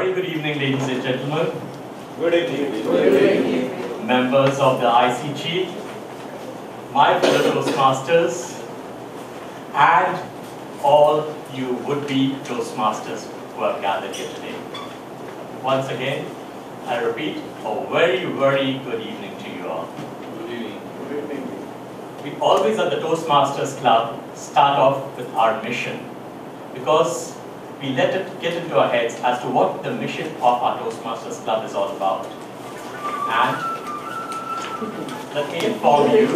very good evening, ladies and gentlemen. Good evening. Good evening. Members of the ICG, my fellow Toastmasters, and all you would-be Toastmasters who have gathered here today. Once again, I repeat, a very, very good evening to you all. Good evening. Good evening. We always at the Toastmasters Club start off with our mission, because we let it get into our heads as to what the mission of our Toastmasters Club is all about. And let me inform you.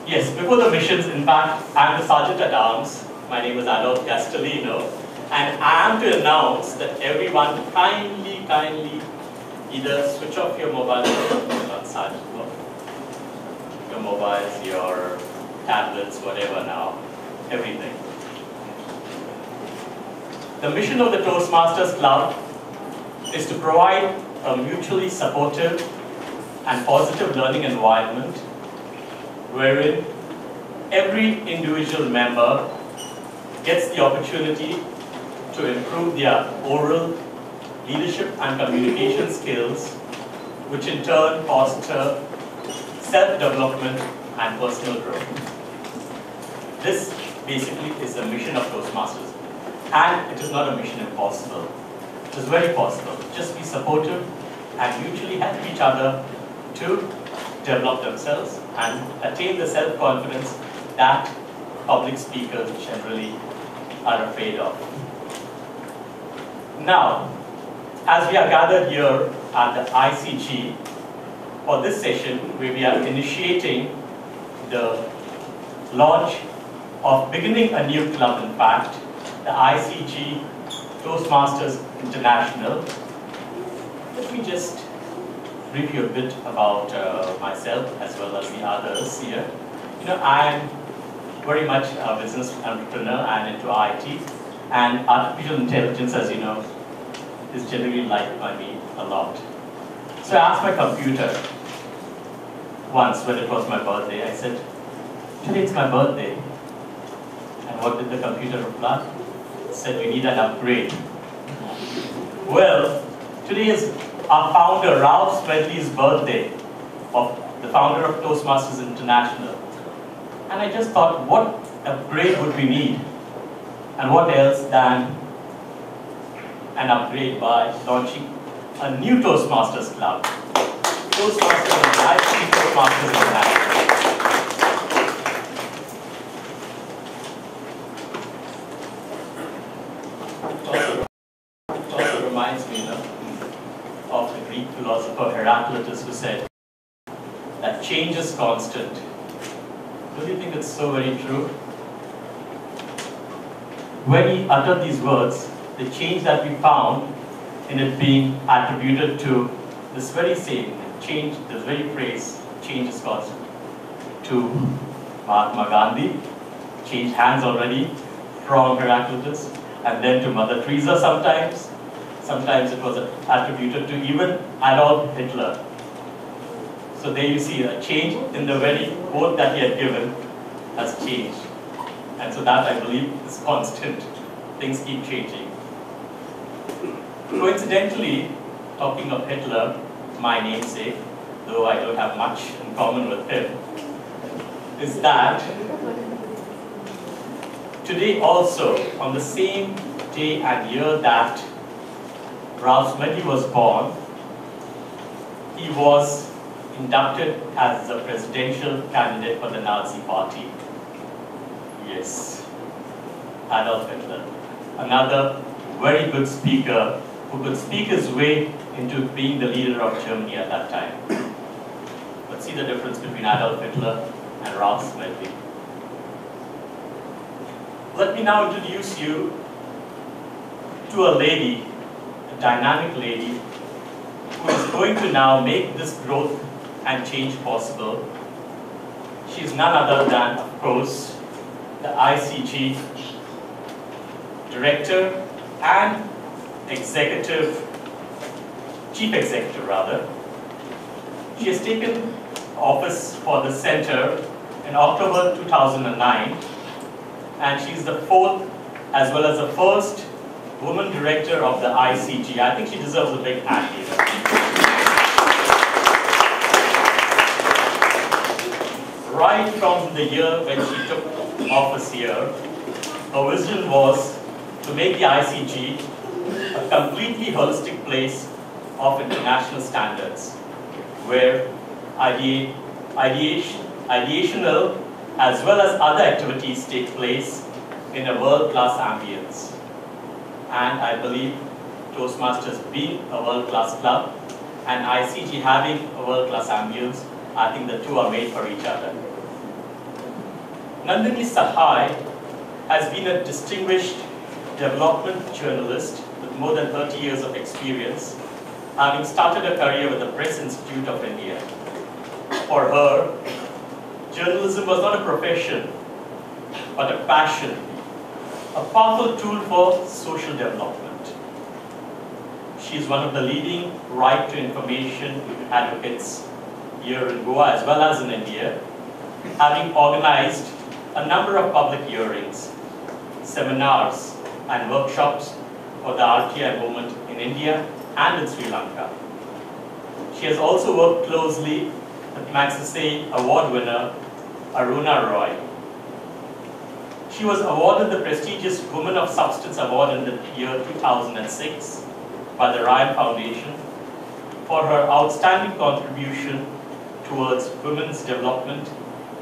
Yes, before the missions, in fact, I am the Sergeant at Arms. My name is Adolf Castellino, and I am to announce that everyone kindly either switch off your mobile phone, not silent mode, your mobiles, your tablets, whatever now, everything. The mission of the Toastmasters Club is to provide a mutually supportive and positive learning environment wherein every individual member gets the opportunity to improve their oral, leadership and communication skills, which in turn foster self-development and personal growth. This basically is the mission of Toastmasters. And it is not a mission impossible. It is very possible. Just be supportive and mutually help each other to develop themselves and attain the self-confidence that public speakers generally are afraid of. Now, as we are gathered here at the ICG for this session, where we are initiating the launch of beginning a new club, in fact, the ICG Toastmasters International. Let me just brief you a bit about myself as well as the others here. You know, I am very much a business entrepreneur and into IT, and artificial intelligence, as you know, is generally liked by me a lot. So I asked my computer once when it was my birthday, I said, "Today it's my birthday." And what did the computer reply? Said, "We need an upgrade." Well, today is our founder, Ralph Smedley's birthday, of the founder of Toastmasters International. And I just thought, what upgrade would we need? And what else than an upgrade by launching a new Toastmasters Club. Toastmasters, ICG Toastmasters International. It also reminds me of the Greek philosopher Heraclitus, who said that change is constant. Don't you think it's so very true? When he uttered these words, the change that we found in it being attributed to this very same change, this very phrase, change is constant, to Mahatma Gandhi, changed hands already from Heraclitus, and then to Mother Teresa sometimes. Sometimes it was attributed to even Adolf Hitler. So there you see a change in the very quote that he had given has changed. And so that, I believe, is constant. Things keep changing. Coincidentally, talking of Hitler, my namesake, though I don't have much in common with him, is that today also, on the same day and year that Ralph Smedley was born, he was inducted as a presidential candidate for the Nazi Party. Yes, Adolf Hitler. Another very good speaker who could speak his way into being the leader of Germany at that time. But see the difference between Adolf Hitler and Ralph Smedley. Let me now introduce you to a lady, a dynamic lady, who is going to now make this growth and change possible. She is none other than, of course, the ICG Director and Chief Executive rather. She has taken office for the center in October 2009, and she is the fourth as well as the first woman director of the ICG. I think she deserves a big hand here. Right from the year when she took office here, her vision was to make the ICG a completely holistic place of international standards, where ideational as well as other activities take place in a world-class ambience. And I believe Toastmasters being a world-class club and ICG having a world-class ambience, I think the two are made for each other. Nandini Sahai has been a distinguished development journalist with more than 30 years of experience, having started a career with the Press Institute of India. For her, journalism was not a profession, but a passion, a powerful tool for social development. She is one of the leading right to information advocates here in Goa as well as in India, having organized a number of public hearings, seminars, and workshops for the RTI movement in India and in Sri Lanka. She has also worked closely with Magsaysay Award winner Aruna Roy. She was awarded the prestigious Women of Substance Award in the year 2006 by the Ryan Foundation for her outstanding contribution towards women's development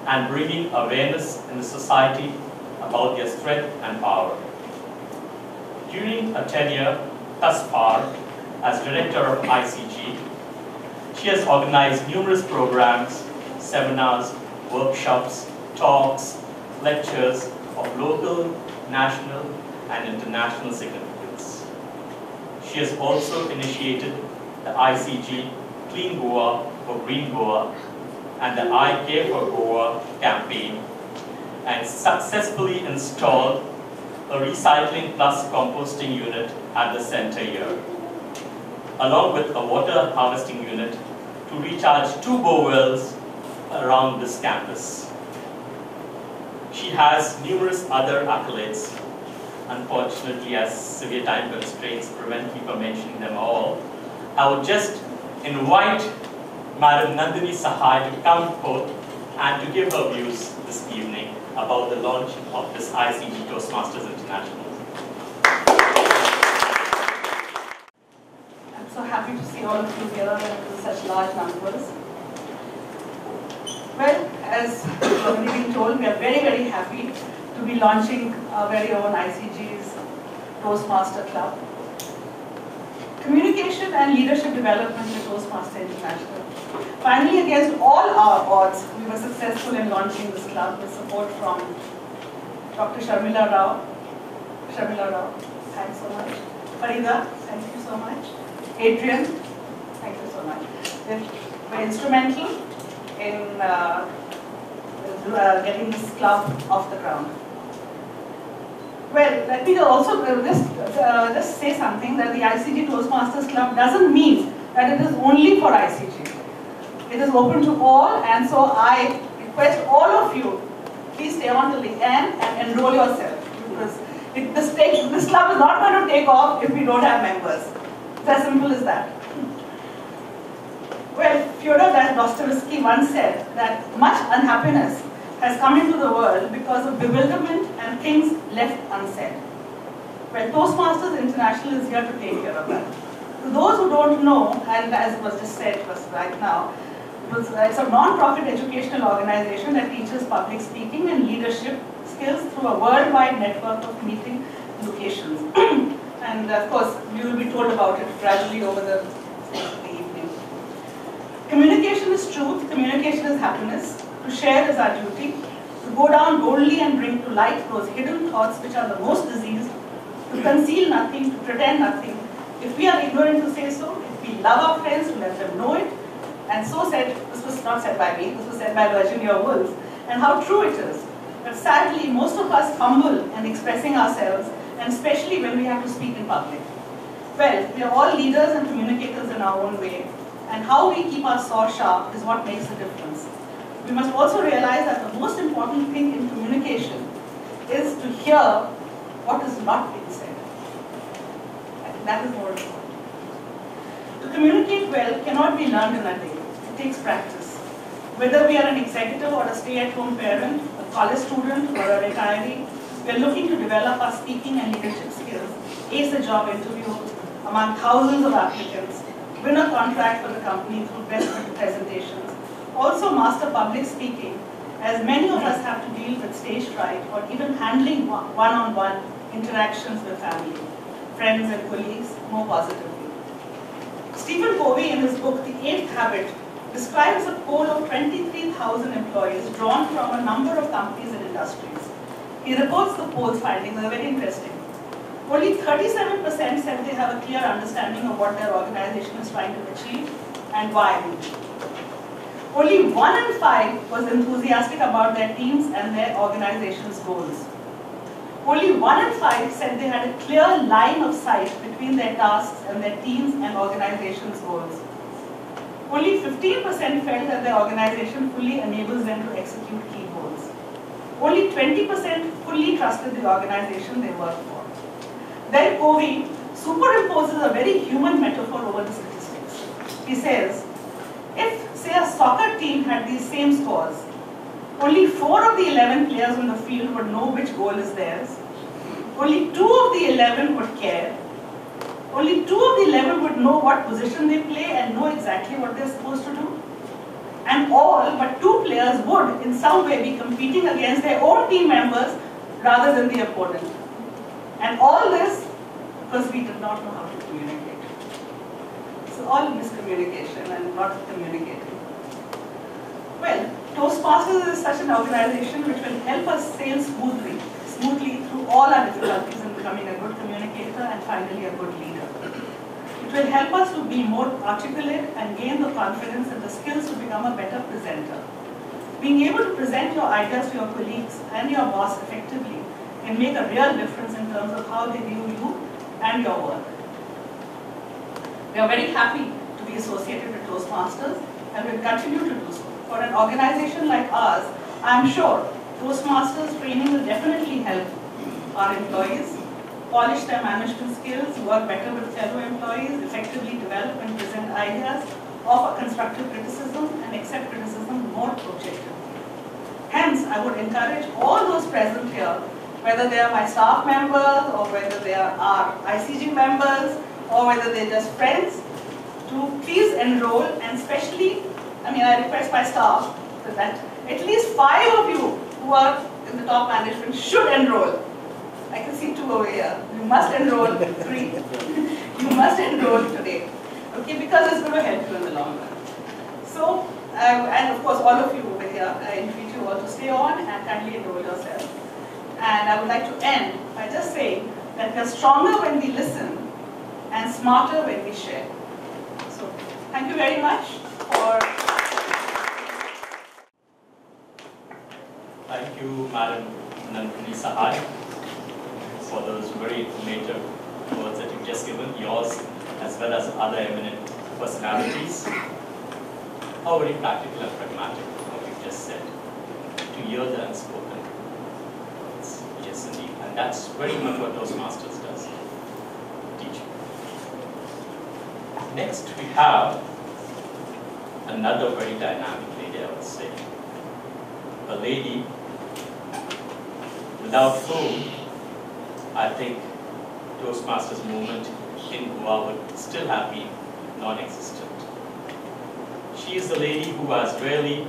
and bringing awareness in the society about their strength and power. During her tenure thus far as director of ICG, she has organized numerous programs, seminars, workshops, talks, lectures of local, national, and international significance. She has also initiated the ICG Clean Goa for Green Goa and the I Care for Goa campaign, and successfully installed a recycling plus composting unit at the center here, along with a water harvesting unit to recharge 2 bore wells around this campus. She has numerous other accolades. Unfortunately, as severe time constraints prevent me from mentioning them all, I would just invite Madam Nandini Sahai to come forth and to give her views this evening about the launch of this ICG Toastmasters International. I'm so happy to see all of you here in such large numbers. Well, as already been told, we are very, very happy to be launching our very own ICG's Toastmaster Club. Communication and leadership development in Toastmaster International. Finally, against all our odds, we were successful in launching this club with support from Dr. Sharmila Rao. Sharmila Rao, thanks so much. Farida, thank you so much. Adrian, thank you so much. They were instrumental in getting this club off the ground. Well, let me also just say something, that the ICG Toastmasters Club doesn't mean that it is only for ICG. It is open to all, and so I request all of you, please stay on till the end and enroll yourself, because this club is not going to take off if we don't have members. It's as simple as that. Well, Fyodor Dostoevsky once said that much unhappiness has come into the world because of bewilderment and things left unsaid. Well, Toastmasters International is here to take care of that. To those who don't know, and as was just said right now, it's a non-profit educational organization that teaches public speaking and leadership skills through a worldwide network of meeting locations. And of course, you will be told about it gradually over the evening. Communication is truth, communication is happiness. To share is our duty. To go down boldly and bring to light those hidden thoughts which are the most diseased. To conceal nothing, to pretend nothing. If we are ignorant to say so, if we love our friends, to let them know it. And so said, this was not said by me, this was said by Virginia Woolf, and how true it is. But sadly, most of us fumble in expressing ourselves, and especially when we have to speak in public. Well, we are all leaders and communicators in our own way, and how we keep our saw sharp is what makes a difference. We must also realize that the most important thing in communication is to hear what is not being said. That is more important. To communicate well cannot be learned in a day. It takes practice. Whether we are an executive or a stay-at-home parent, a college student or a retiree, we are looking to develop our speaking and leadership skills, ace a job interview among thousands of applicants, win a contract for the company through best presentations, also master public speaking, as many of us have to deal with stage fright or even handling one-on-one interactions with family, friends and colleagues more positively. Stephen Covey, in his book, The Eighth Habit, describes a poll of 23,000 employees drawn from a number of companies and industries. He reports the poll's findings are very interesting. Only 37% said they have a clear understanding of what their organization is trying to achieve and why. Only 1 in 5 was enthusiastic about their teams and their organization's goals. Only 1 in 5 said they had a clear line of sight between their tasks and their teams and organization's goals. Only 15% felt that their organization fully enables them to execute key goals. Only 20% fully trusted the organization they work for. Then Covey superimposes a very human metaphor over the statistics. He says, if, say, a soccer team had these same scores, only 4 of the 11 players on the field would know which goal is theirs. Only 2 of the 11 would care. Only 2 of the 11 would know what position they play and know exactly what they're supposed to do. And all but 2 players would, in some way, be competing against their own team members rather than the opponent. And all this because we did not know how to communicate. So all miscommunication and not communicating. Well, Toastmasters is such an organization which will help us sail smoothly through all our difficulties in becoming a good communicator and finally a good leader. It will help us to be more articulate and gain the confidence and the skills to become a better presenter. Being able to present your ideas to your colleagues and your boss effectively can make a real difference in terms of how they view you and your work. We are very happy to be associated with Toastmasters and will continue to do so. For an organization like ours, I am sure Toastmasters training will definitely help our employees polish their management skills, work better with fellow employees, effectively develop and present ideas, offer constructive criticism, and accept criticism more objectively. Hence, I would encourage all those present here, whether they are my staff members or whether they are our ICG members or whether they're just friends, to please enroll, and especially, I request my staff that at least 5 of you who are in the top management should enroll. I can see 2 over here. You must enroll. 3. You must enroll today. Okay, because it's going to help you in the long run. So, and of course all of you over here, I invite you all to stay on and kindly enroll yourself. And I would like to end by just saying that we are stronger when we listen and smarter when we share. So, thank you very much for... Thank you, Madam Nandini Sahai, for those very informative words that you've just given, yours as well as other eminent personalities. How very practical and pragmatic, what you've just said. To hear the unspoken. Yes, indeed. And that's very much what Toastmasters does. Teach. Next, we have another very dynamic lady, I would say. A lady without whom I think Toastmasters movement in Goa would still have been non-existent. She is the lady who has really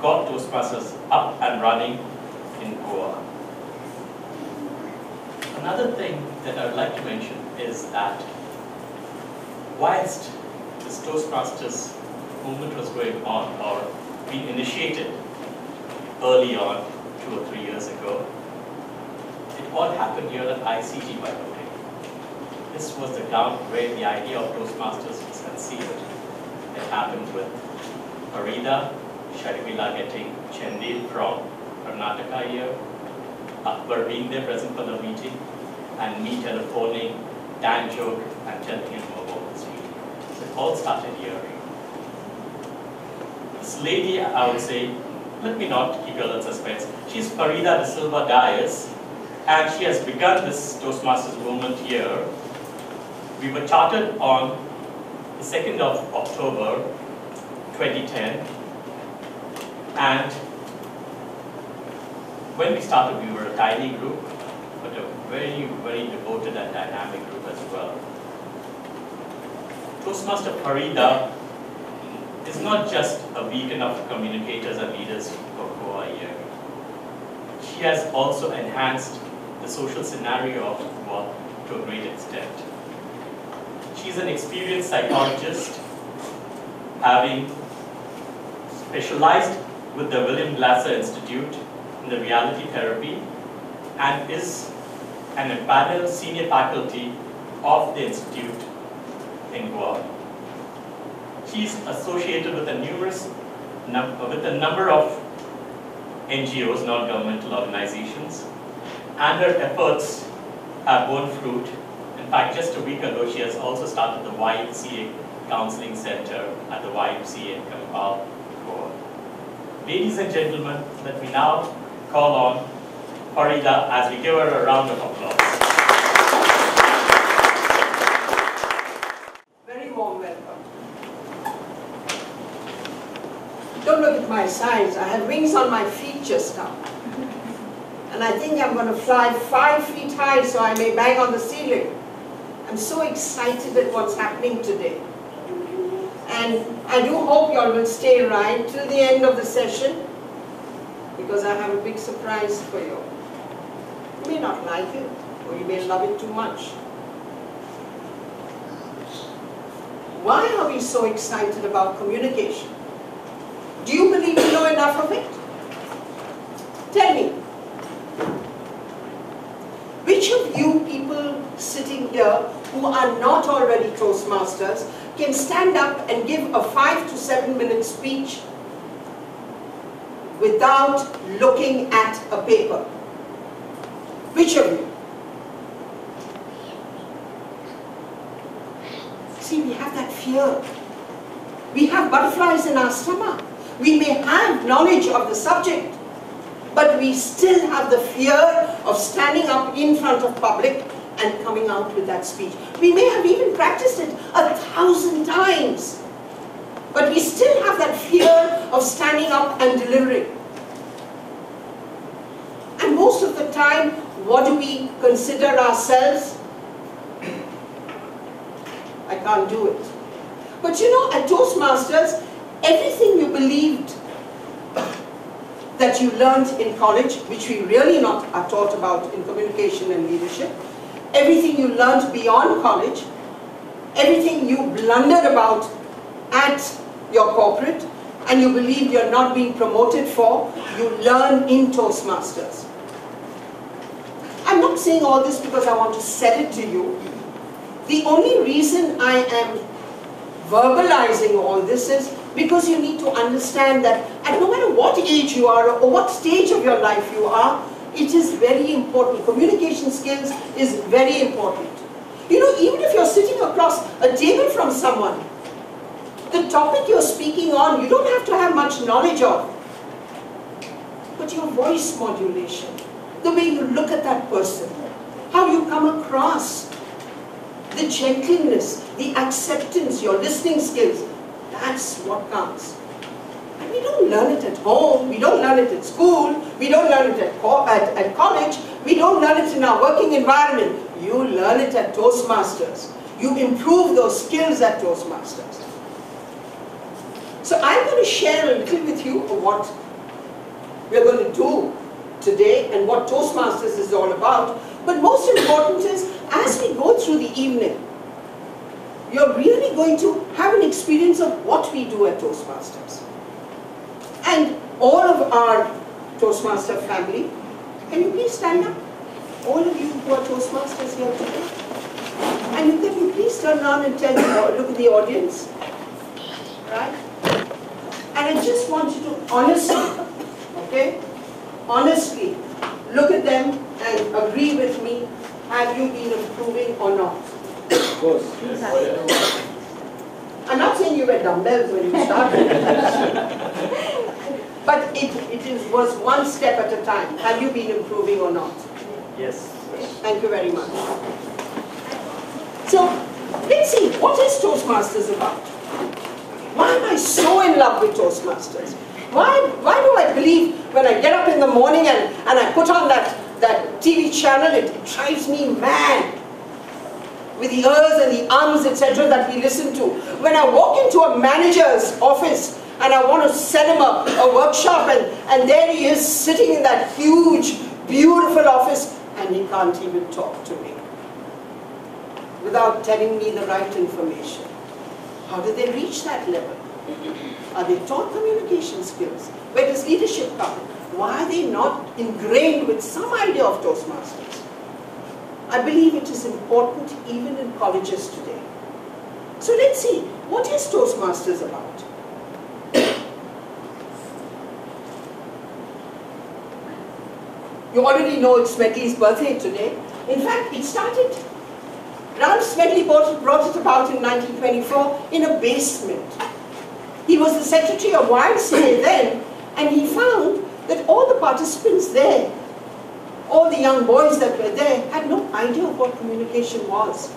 got Toastmasters up and running in Goa. Another thing that I would like to mention is that whilst this Toastmasters movement was going on or being initiated early on, 2 or 3 years ago, it all happened here at ICG, by the way. This was the ground where the idea of Toastmasters was conceived. It happened with Farida Sharibila getting Chendil from Karnataka here, Akbar being there present for the meeting, and me telephoning Dan Joke and telling him about this meeting. So it all started here. This lady, I would say, let me not keep you all in suspense. She's Farida de Silva Dias, and she has begun this Toastmasters movement here We were chartered on the 2nd of October 2010, and when we started, we were a tiny group, but a very, very devoted and dynamic group as well. Toastmaster Farida is not just a beacon of communicators and leaders for Goa here. She has also enhanced the social scenario of Goa to a great extent. She's an experienced psychologist, having specialized with the William Glasser Institute in the reality therapy, and is an empaneled senior faculty of the institute in Goa. She's associated with a number of NGOs, non-governmental organizations, and her efforts have borne fruit. In fact, just a week ago, she has also started the YMCA Counseling Center at the YMCA in Kampal, Goa. Ladies and gentlemen, let me now call on Farida as we give her a round of applause. Very warm welcome. Don't look at my size. I have wings on my feet just now. And I think I'm going to fly 5 feet high so I may bang on the ceiling. I'm so excited at what's happening today. And I do hope you all will stay right till the end of the session, because I have a big surprise for you. You may not like it, or you may love it too much. Why are we so excited about communication? Do you believe you know enough of it? Tell me. Which of you people sitting here who are not already Toastmasters can stand up and give a 5 to 7 minute speech without looking at a paper? Which of you? See, we have that fear. We have butterflies in our stomach. We may have knowledge of the subject, but we still have the fear of standing up in front of public and coming out with that speech. We may have even practiced it 1,000 times, but we still have that fear of standing up and delivering. And most of the time, what do we consider ourselves? I can't do it. But you know, at Toastmasters, everything you believed that you learned in college, which we really not are taught about in communication and leadership, everything you learned beyond college, everything you blundered about at your corporate, and you believe you're not being promoted for, you learn in Toastmasters. I'm not saying all this because I want to sell it to you. The only reason I am verbalizing all this is because you need to understand that no matter what age you are or what stage of your life you are, it is very important. Communication skills is very important. You know, even if you're sitting across a table from someone, the topic you're speaking on, you don't have to have much knowledge of. But your voice modulation, the way you look at that person, how you come across, the gentleness, the acceptance, your listening skills, that's what counts. And we don't learn it at home, we don't learn it at school, we don't learn it at college, we don't learn it in our working environment. You learn it at Toastmasters. You improve those skills at Toastmasters. So I'm going to share a little with you of what we're going to do today and what Toastmasters is all about. But most important is, as we go through the evening, you're really going to have an experience of what we do at Toastmasters. And all of our Toastmaster family, can you please stand up? All of you who are Toastmasters here today. And can you please turn around and tell me, look at the audience. Right? And I just want you to honestly, okay? Honestly, look at them and agree with me. Have you been improving or not? Of course. Yes. I'm not saying you were dumbbells when you started. But it was one step at a time. Have you been improving or not? Yes. Thank you very much. So, let's see, what is Toastmasters about? Why am I so in love with Toastmasters? Why do I believe when I get up in the morning and I put on that TV channel, it drives me mad with the ers and the ums, etc. that we listen to. When I walk into a manager's office and I want to sell him a workshop and there he is sitting in that huge, beautiful office and he can't even talk to me without telling me the right information. How did they reach that level? Are they taught communication skills? Where does leadership come in? Why are they not ingrained with some idea of Toastmasters? I believe it is important even in colleges today. So let's see, what is Toastmasters about? You already know it's Smedley's birthday today. In fact, it started, Ralph Smedley brought it about in 1924 in a basement. He was the secretary of YMCA then, and he found that all the participants there, all the young boys that were there, had no idea of what communication was.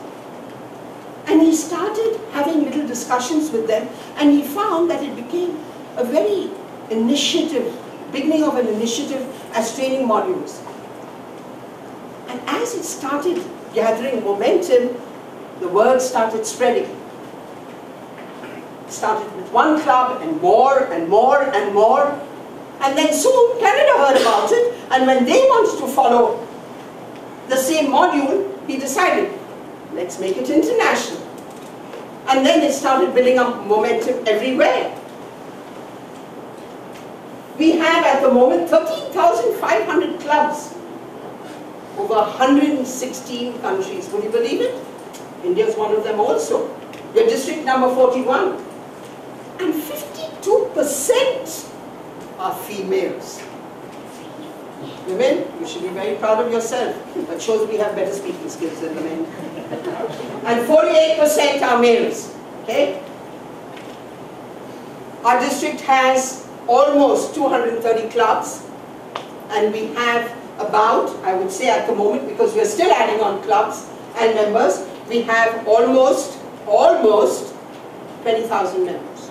And he started having little discussions with them, and he found that it became a very beginning of an initiative as training modules. And as it started gathering momentum, the word started spreading. It started with one club and more and more and more. And then soon Canada heard about it, and when they wanted to follow the same module, he decided, let's make it international. And then it started building up momentum everywhere. We have at the moment 13,500 clubs over 116 countries. Would you believe it? India is one of them also. We're district number 41. And 52% are females. Women, you should be very proud of yourself. That shows we have better speaking skills than the men. And 48% are males. Okay? Our district has almost 230 clubs, and we have about, I would say at the moment, because we're still adding on clubs and members, we have almost 20,000 members.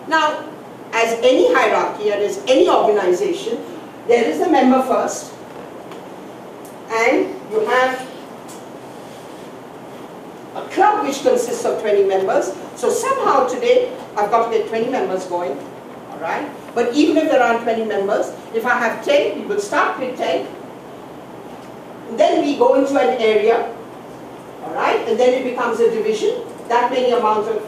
Now, as any hierarchy and as any organization, there is a member first, and you have a club which consists of 20 members. So somehow today, I've got to get 20 members going, all right? But even if there aren't 20 members, if I have 10, we will start with 10. And then we go into an area, all right? And then it becomes a division, that many amount of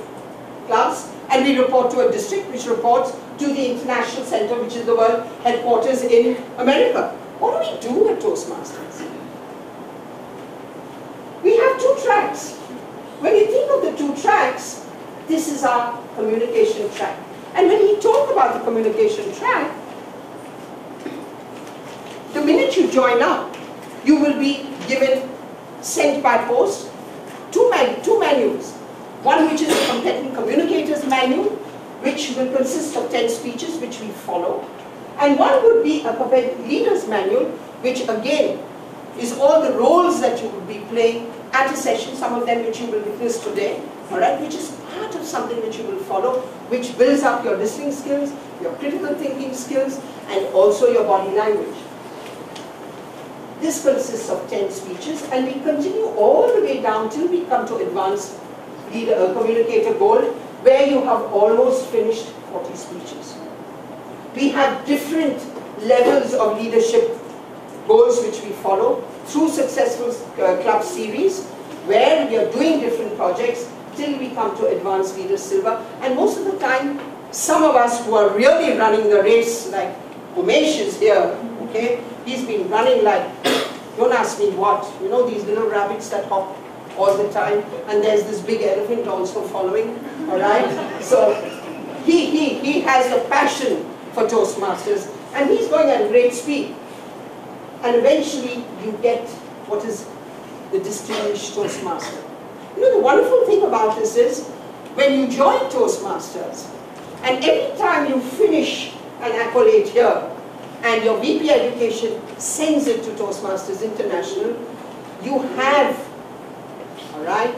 clubs. And we report to a district which reports to the international center, which is the world headquarters in America. What do we do at Toastmasters? We have two tracks. When you think of the two tracks, this is our communication track. And when we talk about the communication track, the minute you join up, you will be given, sent by post, two manuals. One which is a competent communicators manual, which will consist of 10 speeches which we follow. And one would be a competent leaders manual, which again is all the roles that you will be playing at a session, some of them which you will witness today, all right, which is part of something which you will follow, which builds up your listening skills, your critical thinking skills, and also your body language. This consists of 10 speeches, and we continue all the way down till we come to advanced communicator gold, where you have almost finished 40 speeches. We have different levels of leadership goals which we follow through successful club series, where we are doing different projects till we come to advanced leaders silver. And most of the time, some of us who are really running the race, like Umesh is here, okay, he's been running like, don't ask me what, you know these little rabbits that hop all the time, and there's this big elephant also following, all right? So he has a passion for Toastmasters, and he's going at great speed. And eventually you get what is the distinguished Toastmaster. You know, the wonderful thing about this is, when you join Toastmasters, and every time you finish an accolade here, and your VP Education sends it to Toastmasters International, you have, all right,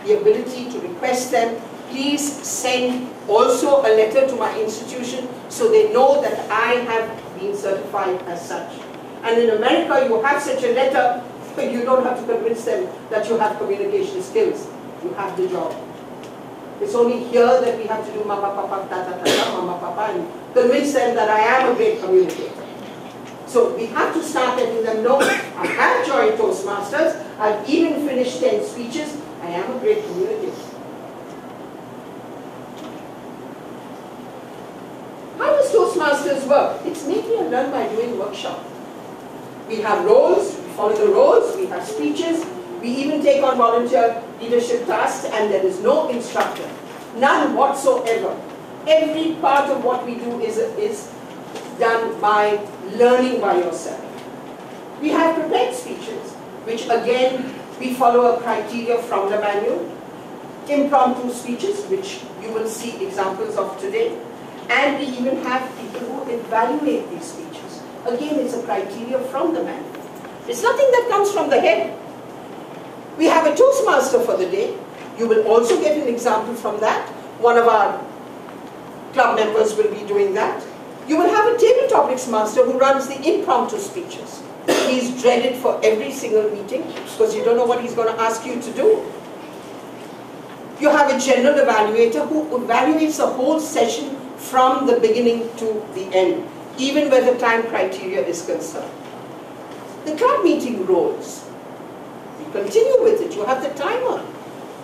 the ability to request them. Please send also a letter to my institution so they know that I have been certified as such. And in America, you have such a letter, but you don't have to convince them that you have communication skills. You have the job. It's only here that we have to do mama papa ta ta ta ta mama papa and convince them that I am a great communicator. So we have to start letting them know I have joined Toastmasters, I've even finished 10 speeches, I am a great communicator. How does Toastmasters work? It's mainly a learn by doing workshop. We have roles, we follow the roles, we have speeches, we even take on volunteer leadership tasks, and there is no instructor. None whatsoever. Every part of what we do is done by learning by yourself. We have prepared speeches, which again, we follow a criteria from the manual. Impromptu speeches, which you will see examples of today. And we even have people who evaluate these speeches. Again, it's a criteria from the manual. It's nothing that comes from the head. We have a Toastmaster for the day. You will also get an example from that. One of our club members will be doing that. You will have a table topics master who runs the impromptu speeches. He's dreaded for every single meeting because you don't know what he's going to ask you to do. You have a general evaluator who evaluates the whole session from the beginning to the end, even where the time criteria is concerned. The club meeting roles. Continue with it. You have the timer.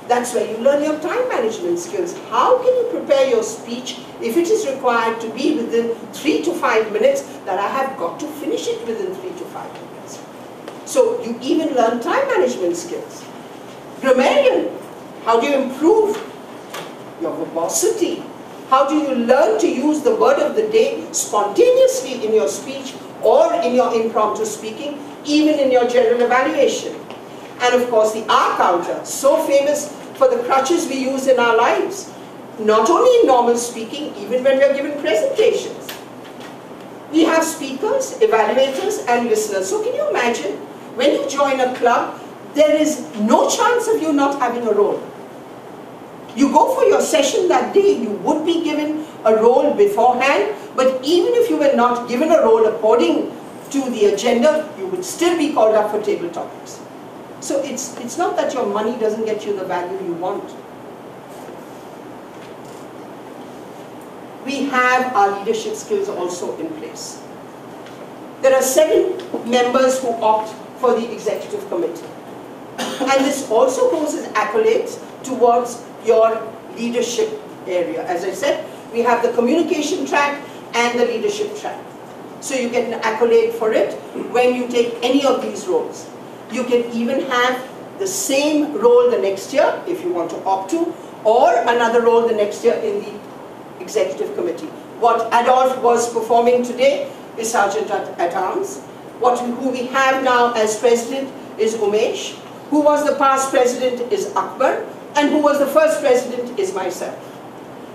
That's where you learn your time management skills. How can you prepare your speech if it is required to be within 3 to 5 minutes, that I have got to finish it within 3 to 5 minutes. So you even learn time management skills. Grammarian. How do you improve your verbosity? How do you learn to use the word of the day spontaneously in your speech or in your impromptu speaking, even in your general evaluation? And of course the R counter, so famous for the crutches we use in our lives. Not only in normal speaking, even when we are given presentations. We have speakers, evaluators and listeners. So can you imagine, when you join a club, there is no chance of you not having a role. You go for your session that day, you would be given a role beforehand, but even if you were not given a role according to the agenda, you would still be called up for table topics. So it's not that your money doesn't get you the value you want. We have our leadership skills also in place. There are 7 members who opt for the executive committee. And this also goes as accolades towards your leadership area. As I said, we have the communication track and the leadership track. So you get an accolade for it when you take any of these roles. You can even have the same role the next year, if you want to opt to, or another role the next year in the executive committee. What Adolf was performing today is Sergeant at Arms. Who we have now as president is Umesh. Who was the past president is Akbar. And who was the first president is myself.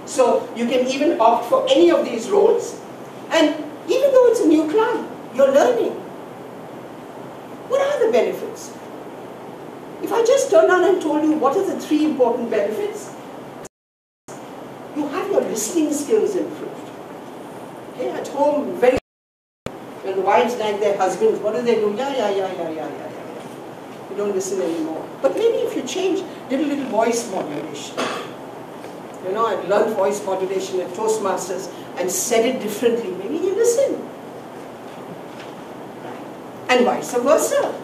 So you can even opt for any of these roles. And even though it's a new club, you're learning. What are the benefits? If I just turned on and told you what are the 3 important benefits, you have your listening skills improved. Okay, at home, very when the wives nag their husbands, what do they do? Yeah. You don't listen anymore. But maybe if you change, did a little voice modulation. You know, I learned voice modulation at Toastmasters and said it differently. Maybe you listen. And vice versa.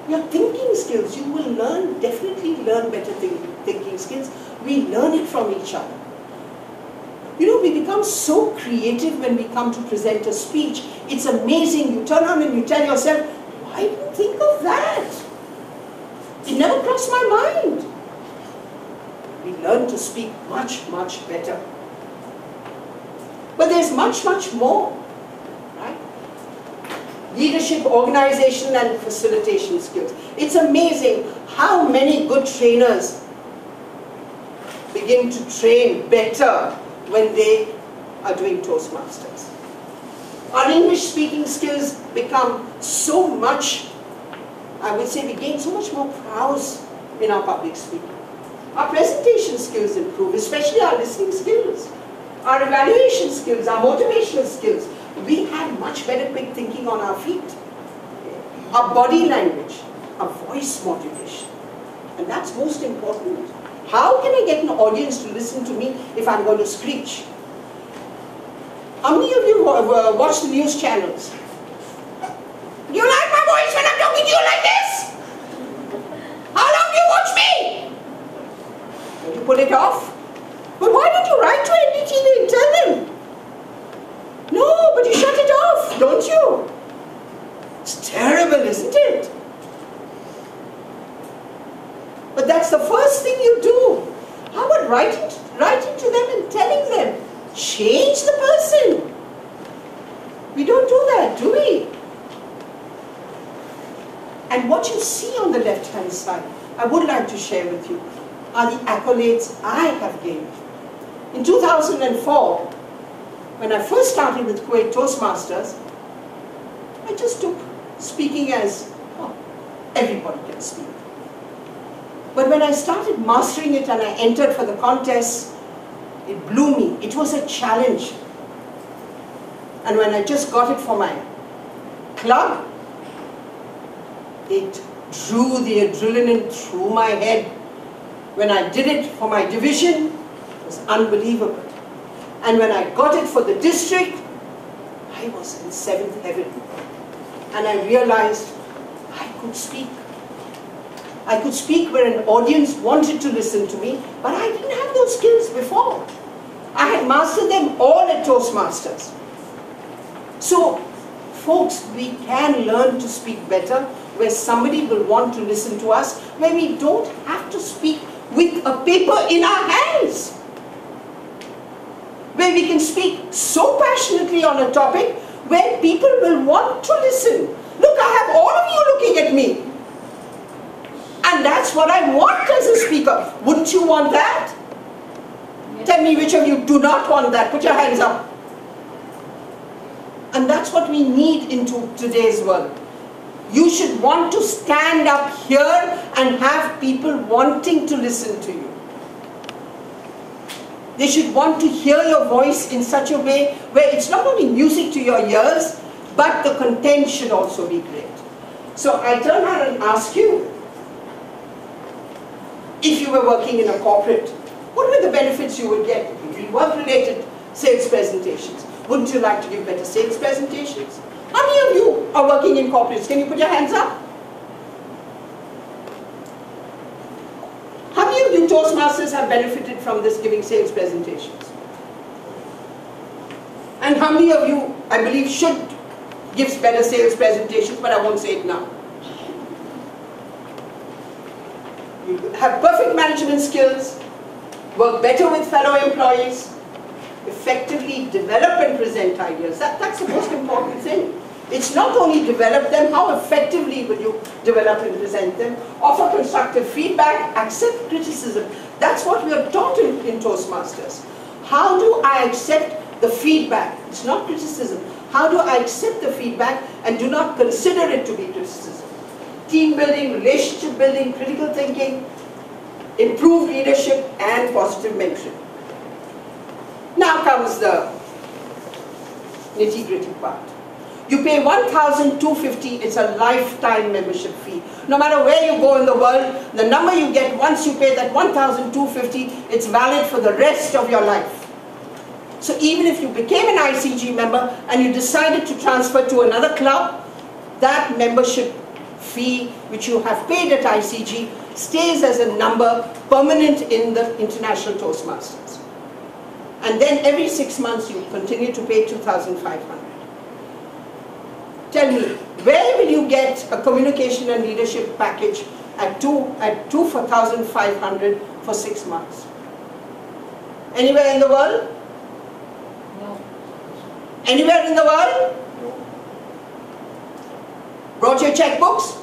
Your thinking skills, you will definitely learn better thinking skills. We learn it from each other. You know, we become so creative when we come to present a speech. It's amazing. You turn on and you tell yourself, why didn't I think of that? It never crossed my mind. We learn to speak much, much better. But there's much, much more. Right? Leadership, organization and facilitation skills. It's amazing how many good trainers begin to train better when they are doing Toastmasters. Our English speaking skills become so much, I would say we gain so much more prowess in our public speaking. Our presentation skills improve, especially our listening skills, our evaluation skills, our motivational skills. We have much better quick thinking on our feet. Our body language, our voice modulation. And that's most important. How can I get an audience to listen to me if I'm going to screech? How many of you watch the news channels? Do you like my voice when I'm talking to you like this? How long do you watch me? Don't you put it off? But why don't you write to NDTV and tell them? No, but you shut it off, don't you? It's terrible, isn't it? But that's the first thing you do. How about writing to them and telling them, change the person? We don't do that, do we? And what you see on the left-hand side, I would like to share with you, are the accolades I have gained. In 2004, when I first started with Kuwait Toastmasters, I just took speaking as, oh, everybody can speak. But when I started mastering it and I entered for the contest, it blew me. It was a challenge. And when I just got it for my club, it drew the adrenaline through my head. When I did it for my division, it was unbelievable. And when I got it for the district, I was in seventh heaven. And I realized I could speak. I could speak where an audience wanted to listen to me, but I didn't have those skills before. I had mastered them all at Toastmasters. So, folks, we can learn to speak better where somebody will want to listen to us, where we don't have to speak with a paper in our hands. Where we can speak so passionately on a topic where people will want to listen. Look, I have all of you looking at me. And that's what I want as a speaker. Wouldn't you want that? Yes. Tell me which of you do not want that. Put your hands up. And that's what we need into today's world. You should want to stand up here and have people wanting to listen to you. They should want to hear your voice in such a way where it's not only music to your ears, but the content should also be great. So I turn around and ask you, if you were working in a corporate, what were the benefits you would get? Work-related sales presentations. Wouldn't you like to give better sales presentations? How many of you are working in corporates? Can you put your hands up? How many of you Toastmasters have benefited from this giving sales presentations? And how many of you, I believe, should give better sales presentations, but I won't say it now. You have perfect management skills, work better with fellow employees, effectively develop and present ideas. That's the most important thing. It's not only develop them, how effectively will you develop and present them, offer constructive feedback, accept criticism. That's what we are taught in Toastmasters. How do I accept the feedback? It's not criticism. How do I accept the feedback and do not consider it to be criticism? Team building, relationship building, critical thinking, improved leadership, and positive mentoring. Now comes the nitty-gritty part. You pay $1,250, it's a lifetime membership fee. No matter where you go in the world, the number you get once you pay that $1,250, it's valid for the rest of your life. So even if you became an ICG member and you decided to transfer to another club, that membership fee which you have paid at ICG stays as a number permanent in the International Toastmasters. And then every 6 months you continue to pay $2,500. Tell me, where will you get a communication and leadership package at two for $1,500 for 6 months? Anywhere in the world? No. Anywhere in the world? No. Brought your checkbooks?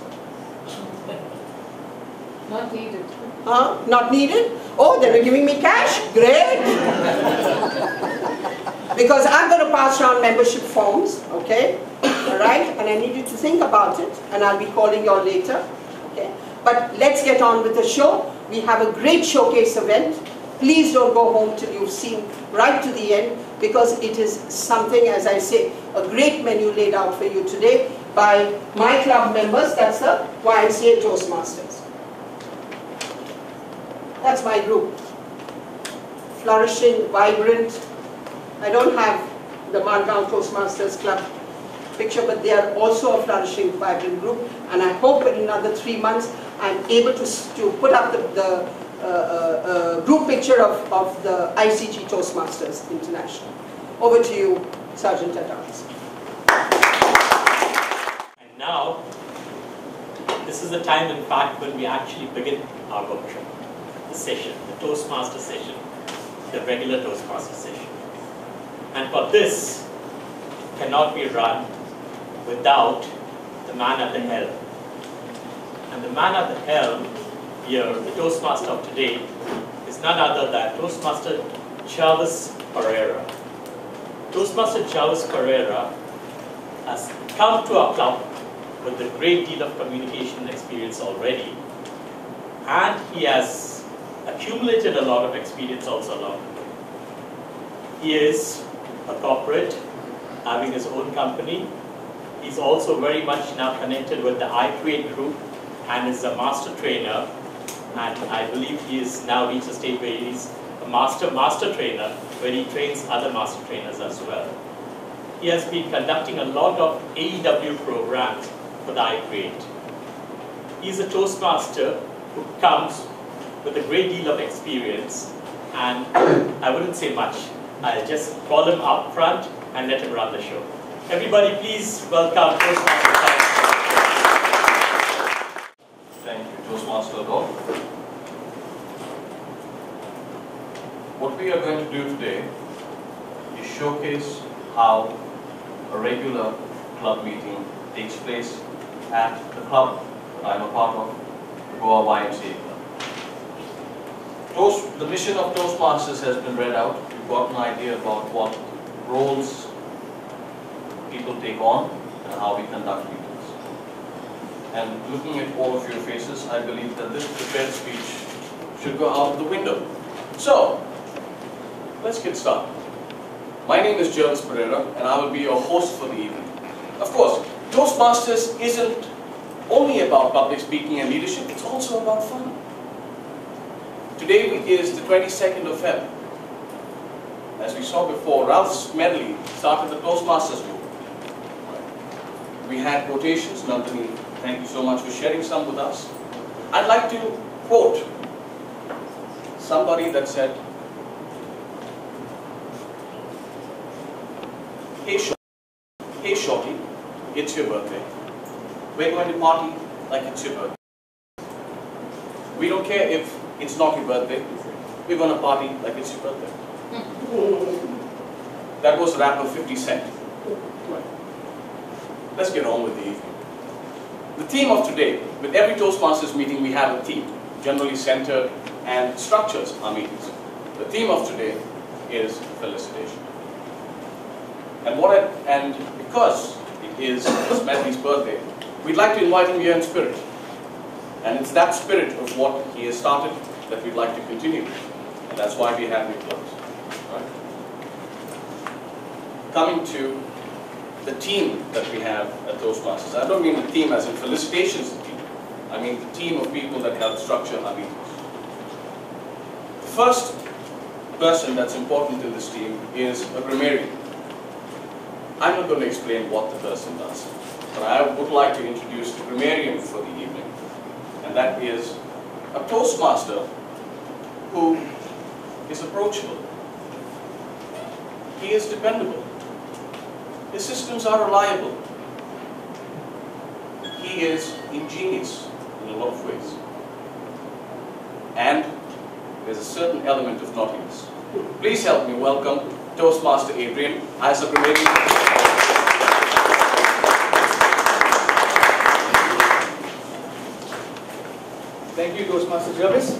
Not needed. Not needed? Oh, they were giving me cash? Great! because I'm going to pass around membership forms, okay? All right, and I need you to think about it, and I'll be calling you all later, okay? But let's get on with the show. We have a great showcase event. Please don't go home till you've seen right to the end, because it is something, as I say, a great menu laid out for you today by my club members. That's the YMCA Toastmasters. That's my group. Flourishing, vibrant. I don't have the Margao Toastmasters Club picture, but they are also a flourishing, vibrant group. And I hope in another 3 months I'm able to put up the group picture of the ICG Toastmasters International. Over to you, Sergeant at Arms. And now, this is the time, in fact, when we actually begin our workshop, the session, the Toastmaster session, the regular Toastmaster session. And for this, cannot be run without the man at the helm. And the man at the helm here, the Toastmaster of today, is none other than Toastmaster Chavez Pereira. Toastmaster Chavez Pereira has come to our club with a great deal of communication experience already, and he has accumulated a lot of experience also along the way. He is a corporate, having his own company. He's also very much now connected with the iCreate group and is a master trainer, and I believe he has now reached a state where he's a master trainer, where he trains other master trainers as well. He has been conducting a lot of AEW programs for the iCreate. He's a Toastmaster who comes with a great deal of experience, and I wouldn't say much. I'll just call him up front and let him run the show. Everybody please welcome Toastmaster. Thank you, Toastmaster Lord. What we are going to do today is showcase how a regular club meeting takes place at the club that I'm a part of, the Goa YMCA Club. The mission of Toastmasters has been read out. We've got an idea about what roles people take on and how we conduct meetings. And looking at all of your faces, I believe that this prepared speech should go out the window. So, let's get started. My name is Chavez Pereira, and I will be your host for the evening. Of course, Toastmasters isn't only about public speaking and leadership, it's also about fun. Today is the 22nd of February. As we saw before, Ralph Smedley started the Toastmasters group. We had quotations. Nandini, thank you so much for sharing some with us. I'd like to quote somebody that said, Hey Shorty, it's your birthday. We're going to party like it's your birthday. We don't care if it's not your birthday. We're going to party like it's your birthday. That was rapper 50 Cent. Let's get on with the evening. The theme of today, with every Toastmasters meeting we have a theme, generally centered and structures our meetings. The theme of today is felicitation. And because it is Smedley's birthday, we'd like to invite him here in spirit. And it's that spirit of what he has started that we'd like to continue. And that's why we have new clubs. Right? Coming to the team that we have at Toastmasters. I don't mean the team as in felicitations team. I mean the team of people that help structure our meetings. The first person that's important in this team is a grammarian. I'm not going to explain what the person does, but I would like to introduce the grammarian for the evening. And that is a Toastmaster who is approachable. He is dependable. His systems are reliable. He is ingenious in a lot of ways. And there's a certain element of naughtiness. Please help me welcome Toastmaster Adrian as a grammarian. Thank you, Toastmaster Chavez.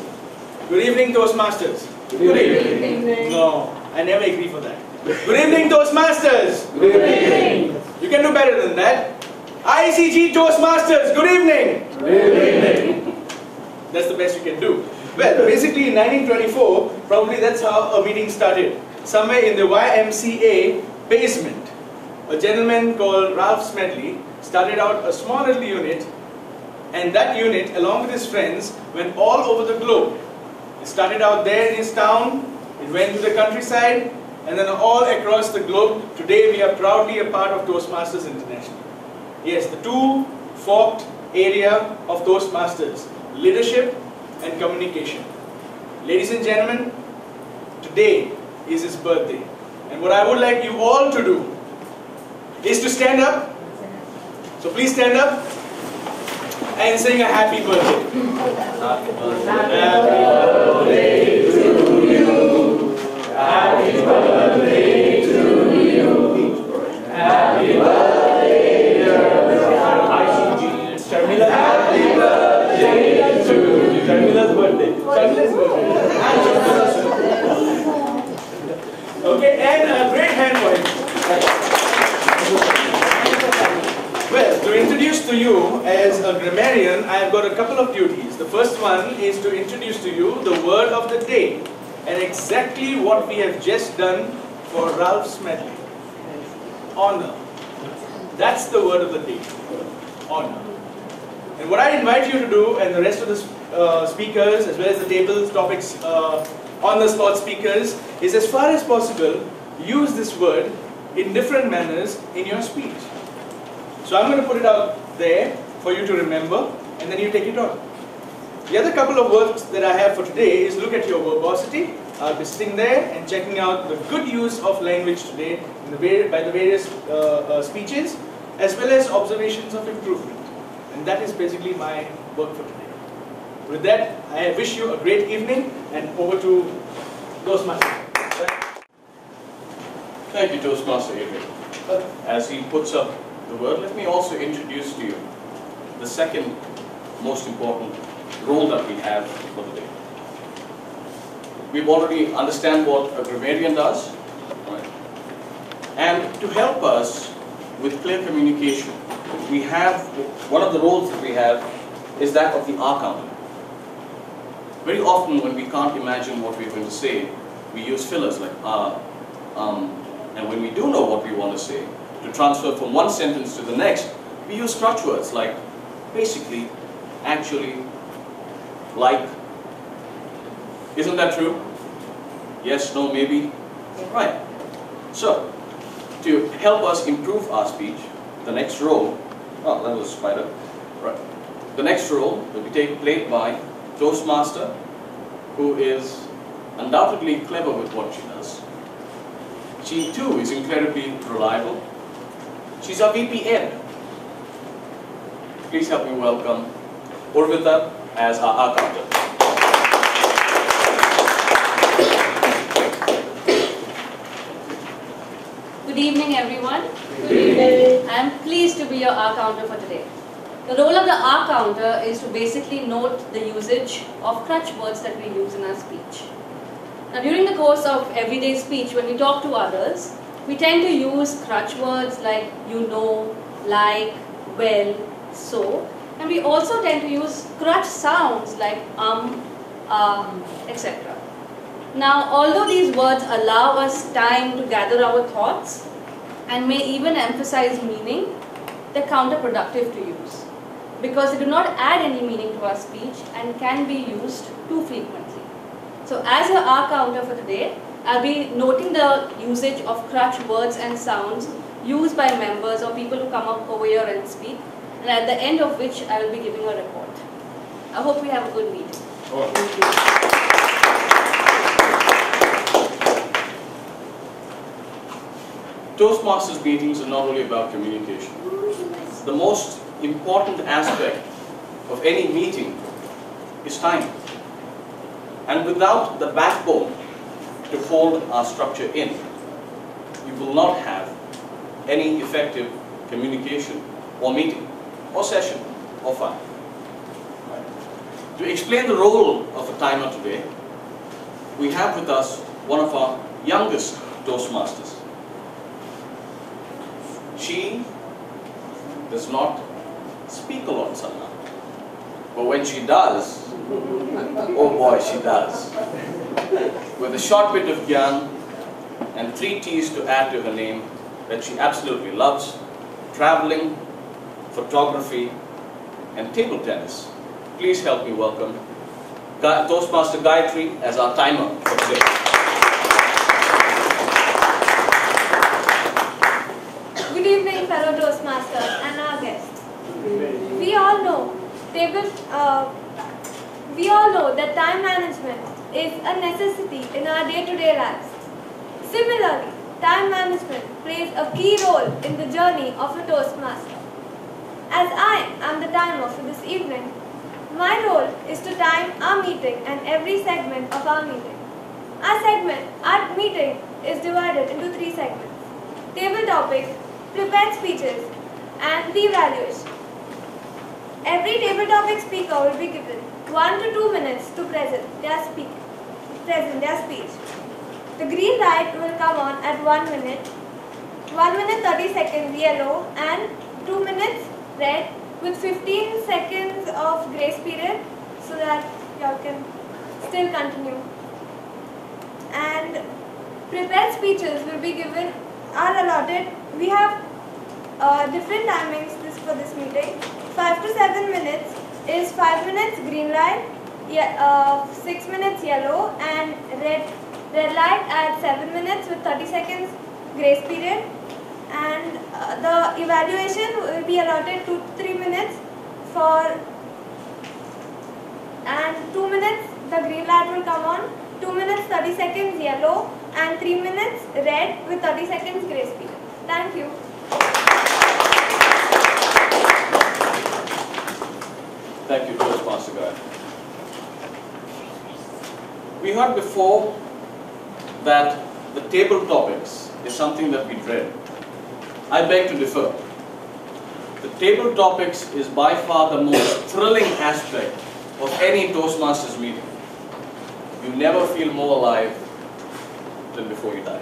Good evening, Toastmasters. Good evening. No, I never agree for that. Good evening, Toastmasters. Good evening. You can do better than that. ICG Toastmasters, good evening. Good evening. That's the best you can do. Well, basically in 1924, probably that's how a meeting started. Somewhere in the YMCA basement. A gentleman called Ralph Smedley started out a small little unit, and that unit, along with his friends, went all over the globe. It started out there in his town, it went to the countryside, and then all across the globe. Today we are proudly a part of Toastmasters International. Yes, the two forked area of Toastmasters, leadership and communication. Ladies and gentlemen, today is his birthday. And what I would like you all to do is to stand up. So please stand up and sing a happy birthday. Happy birthday. Happy birthday to you. Happy birthday to you. Happy birthday, dear ICG. It's Sharmila's happy birthday to you. Sharmila's birthday. Sharmila's birthday. Okay, and a great hand for him. Well, to introduce to you as a grammarian, I have got a couple of duties. The first one is to introduce to you the word of the day, and exactly what we have just done for Ralph Smedley. Honor. That's the word of the day. Honor. And what I invite you to do, and the rest of the speakers, as well as the table topics on the spot speakers, is as far as possible, use this word in different manners in your speech. So I'm going to put it out there for you to remember, and then you take it on. The other couple of words that I have for today is look at your verbosity. I'll be sitting there and checking out the good use of language today in by the various speeches, as well as observations of improvement. And that is basically my work for today. With that, I wish you a great evening, and over to Toastmaster. Thank you, Toastmaster Adrian. As he puts up the word, let me also introduce to you the second most important role that we have for the day. We've already understand what a grammarian does, right? And to help us with clear communication, we have, one of the roles that we have is that of the R counter. Very often when we can't imagine what we're going to say, we use fillers like and when we do know what we want to say, to transfer from one sentence to the next, we use crutch words like basically, actually, like. Isn't that true? Yes, no, maybe? Right. So, to help us improve our speech, the next role, oh, that was a spider. Right. The next role will be played by Toastmaster, who is undoubtedly clever with what she does. She too is incredibly reliable. She's our VPN. Please help me welcome Urvita as our accountant. Good evening, everyone. Good evening. I am pleased to be your R counter for today. The role of the R counter is to basically note the usage of crutch words that we use in our speech. Now, during the course of everyday speech, when we talk to others, we tend to use crutch words like you know, like, well, so, and we also tend to use crutch sounds like etc. Now, although these words allow us time to gather our thoughts and may even emphasize meaning, they're counterproductive to use because they do not add any meaning to our speech and can be used too frequently. So as your R counter for today, I'll be noting the usage of crutch words and sounds used by members or people who come up over here and speak, and at the end of which I will be giving a report. I hope we have a good meeting. Thank you. Toastmasters meetings are not only about communication. The most important aspect of any meeting is time. And without the backbone to hold our structure in, you will not have any effective communication or meeting or session or fun. Right. To explain the role of a timer today, we have with us one of our youngest Toastmasters. She does not speak a lot, Sanna. But when she does, oh boy, she does. With a short bit of gyan and 3 T's to add to her name that she absolutely loves: traveling, photography, and table tennis. Please help me welcome Toastmaster Gayatri as our timer for today. Good evening, fellow Toastmasters and our guests. We all know that time management is a necessity in our day-to-day lives. Similarly, time management plays a key role in the journey of a Toastmaster. As I am the timer for this evening, my role is to time our meeting and every segment of our meeting. Our meeting is divided into 3 segments: table topic, prepared speeches, and the evaluation. Every table topic speaker will be given 1 to 2 minutes to present their speech. The green light will come on at 1 minute, 1 minute 30 seconds yellow, and 2 minutes red, with 15 seconds of grace period so that y'all can still continue. And prepared speeches will be given, are allotted. We have different timings for this meeting. 5 to 7 minutes is 5 minutes green light, 6 minutes yellow, and red light at 7 minutes with 30 seconds grace period. And the evaluation will be allotted 2 to 3 minutes and 2 minutes the green light will come on, 2 minutes 30 seconds yellow, and 3 minutes red with 30 seconds grace period. Thank you. Thank you, Toastmaster Guy. We heard before that the table topics is something that we dread. I beg to differ. The table topics is by far the most thrilling aspect of any Toastmasters meeting. You never feel more alive than before you die.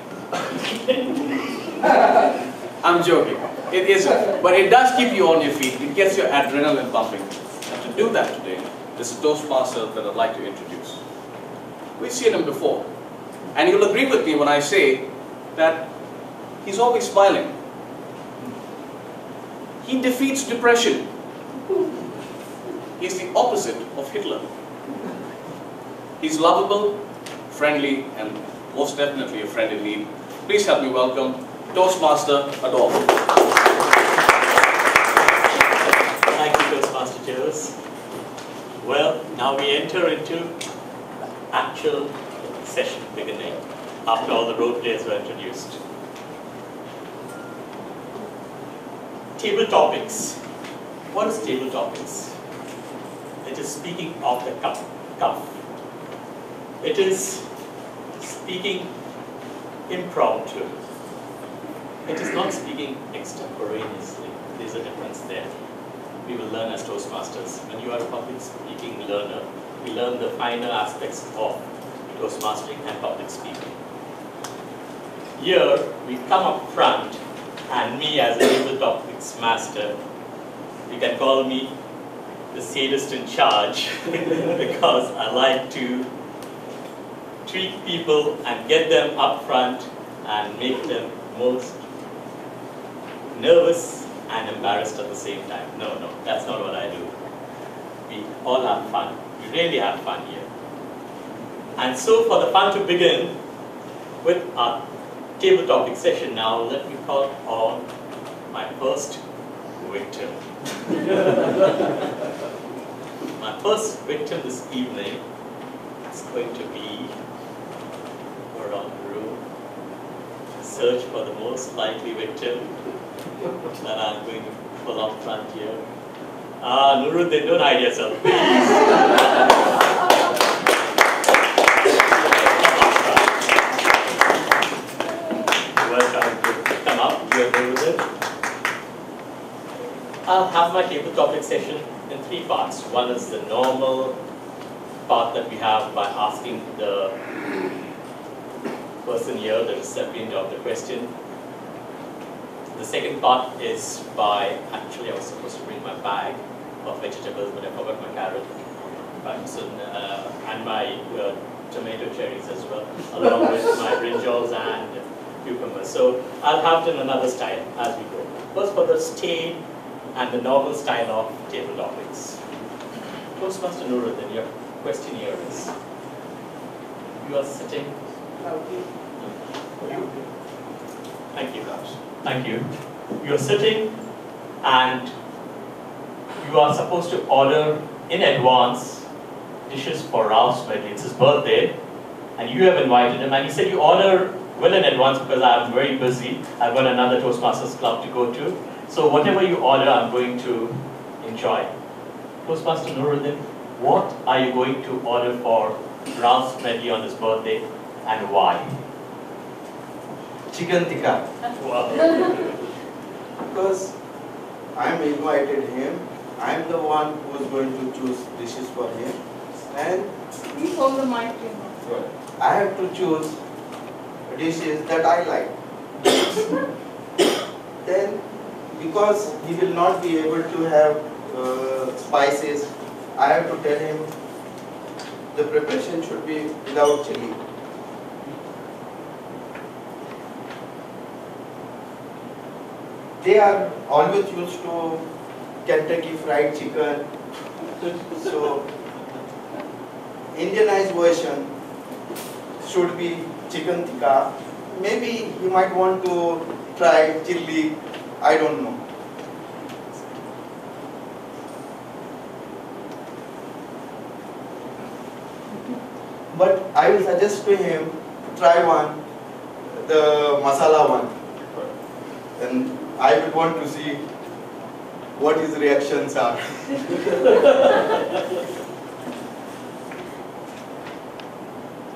I'm joking. It isn't. But it does keep you on your feet. It gets your adrenaline pumping. And to do that today, there's a Toastmaster that I'd like to introduce. We've seen him before. And you'll agree with me when I say that he's always smiling. He defeats depression. He's the opposite of Hitler. He's lovable, friendly, and most definitely a friend in need. Please help me welcome Toastmaster Adolf. Thank you, Toastmaster Joes. Well, now we enter into the actual session beginning after all the role players were introduced. Table topics. What is table topics? It is speaking off the cuff. It is speaking impromptu. It is not speaking extemporaneously. There's a difference there. We will learn as Toastmasters. When you are a public speaking learner, we learn the finer aspects of Toastmastering and public speaking. Here, we come up front, and me as a table topics master, you can call me the sadist in charge because I like to treat people and get them up front and make them most nervous and embarrassed at the same time. No, that's not what I do. We all have fun. We really have fun here. And so for the fun to begin with our table topic session now, let me call on my first victim. My first victim this evening is going to be around the room. Search for the most likely victim that I'm going to pull up front here. Nuruddin, don't hide yourself, please. Welcome to come up. You're Nuruddin. I'll have my table topic session in 3 parts. One is the normal part that we have by asking the person here, the recipient of the question. The second part is by, actually I was supposed to bring my bag of vegetables, but I forgot my carrot, and my tomato cherries as well, along with my brinjals and cucumbers. So I'll have it in another style as we go. First for the staid and the normal style of table topics. Toastmaster Nuruddin, your question here is, you are sitting. Thank you, Raj. Thank you. You're sitting and you are supposed to order in advance dishes for Ralph's wedding. It's his birthday and you have invited him, and he said you order well in advance because I'm very busy. I've got another Toastmasters club to go to. So whatever you order, I'm going to enjoy. Toastmaster Nuruddin, what are you going to order for Ralph's wedding on his birthday and why? Chicken tikka. Wow. Because I'm invited him, I'm the one who's going to choose dishes for him, and Please hold the mic, I have to choose dishes that I like. Then, because he will not be able to have spices, I have to tell him the preparation should be without chili. They are always used to Kentucky Fried Chicken, so Indianized version should be chicken tikka. Maybe you might want to try chili, I don't know. But I will suggest to him, try one, the masala one. And I would want to see what his reactions are.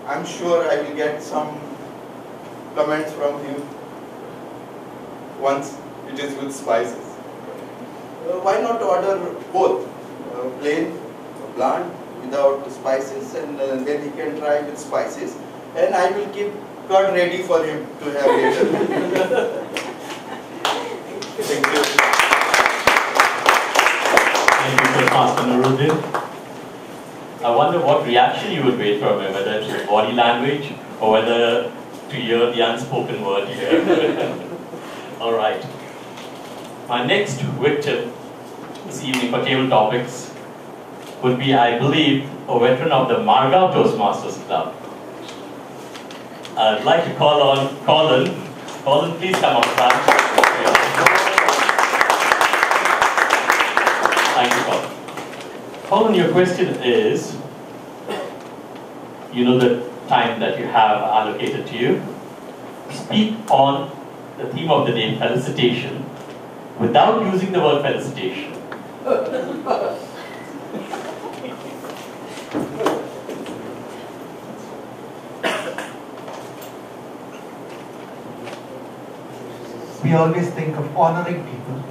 I'm sure I will get some comments from him once it is with spices. Why not order both, plain, bland, without spices, and then he can try with spices, and I will keep curd ready for him to have later. Thank you. Thank you, Toastmaster Nuruddin. I wonder what reaction you would wait from him, whether it's body language or whether to hear the unspoken word here. All right. My next victim this evening for table topics would be, I believe, a veteran of the Margao Toastmasters Club. I'd like to call on Colin. Colin, please come up front. Thank you, Colin. Colin, your question is, you know the time that you have allocated to you. Speak on the theme of the day, felicitation, without using the word felicitation. We always think of honoring people.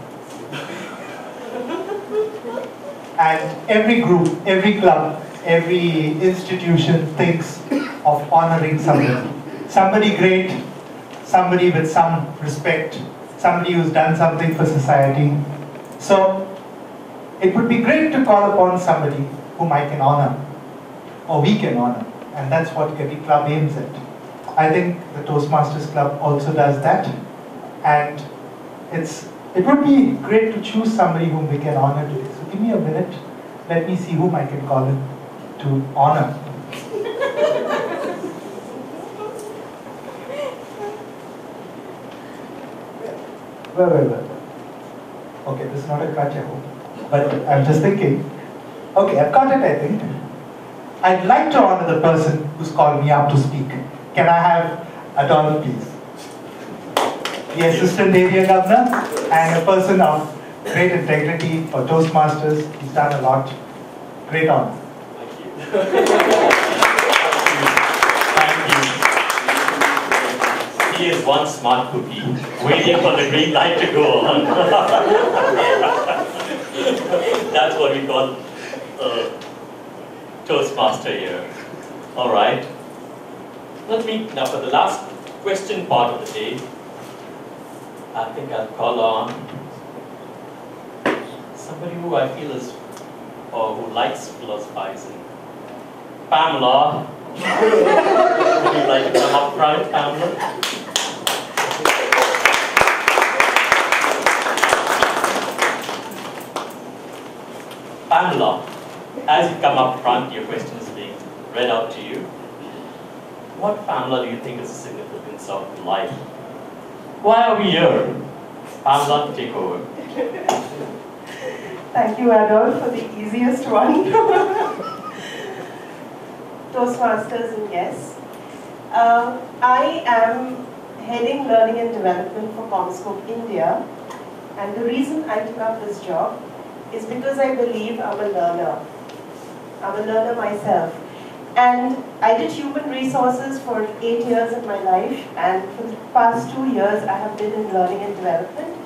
And every group, every club, every institution thinks of honoring somebody. Somebody great, somebody with some respect, somebody who's done something for society. So it would be great to call upon somebody whom I can honor, or we can honor. And that's what every club aims at. I think the Toastmasters Club also does that. And it would be great to choose somebody whom we can honor today. So give me a minute. Let me see whom I can call in to honor. Well. Okay, this is not a crutch, I hope. But I'm just thinking. Okay, I've got it, I think. I'd like to honor the person who's called me up to speak. Can I have a dollar, please? The Assistant Area Governor and a person of great integrity for Toastmasters. He's done a lot. Great honor. Thank you. Thank you. He is one smart cookie, waiting for the green light to go on. That's what we call Toastmaster here. All right. Let me, now for the last question part of the day, I think I'll call on somebody who I feel is, or who likes philosophizing. Pamela. Would you like to come up front, Pamela? Pamela, as you come up front, your question is being read out to you. What, Pamela, do you think is the significance of life? Why are we here? Pamela, take over. Thank you, Adolf, for the easiest one. Toastmasters and yes. I am heading Learning and Development for Comscope India, and the reason I took up this job is because I believe I'm a learner. I'm a learner myself. And I did human resources for 8 years of my life, and for the past 2 years I have been in learning and development.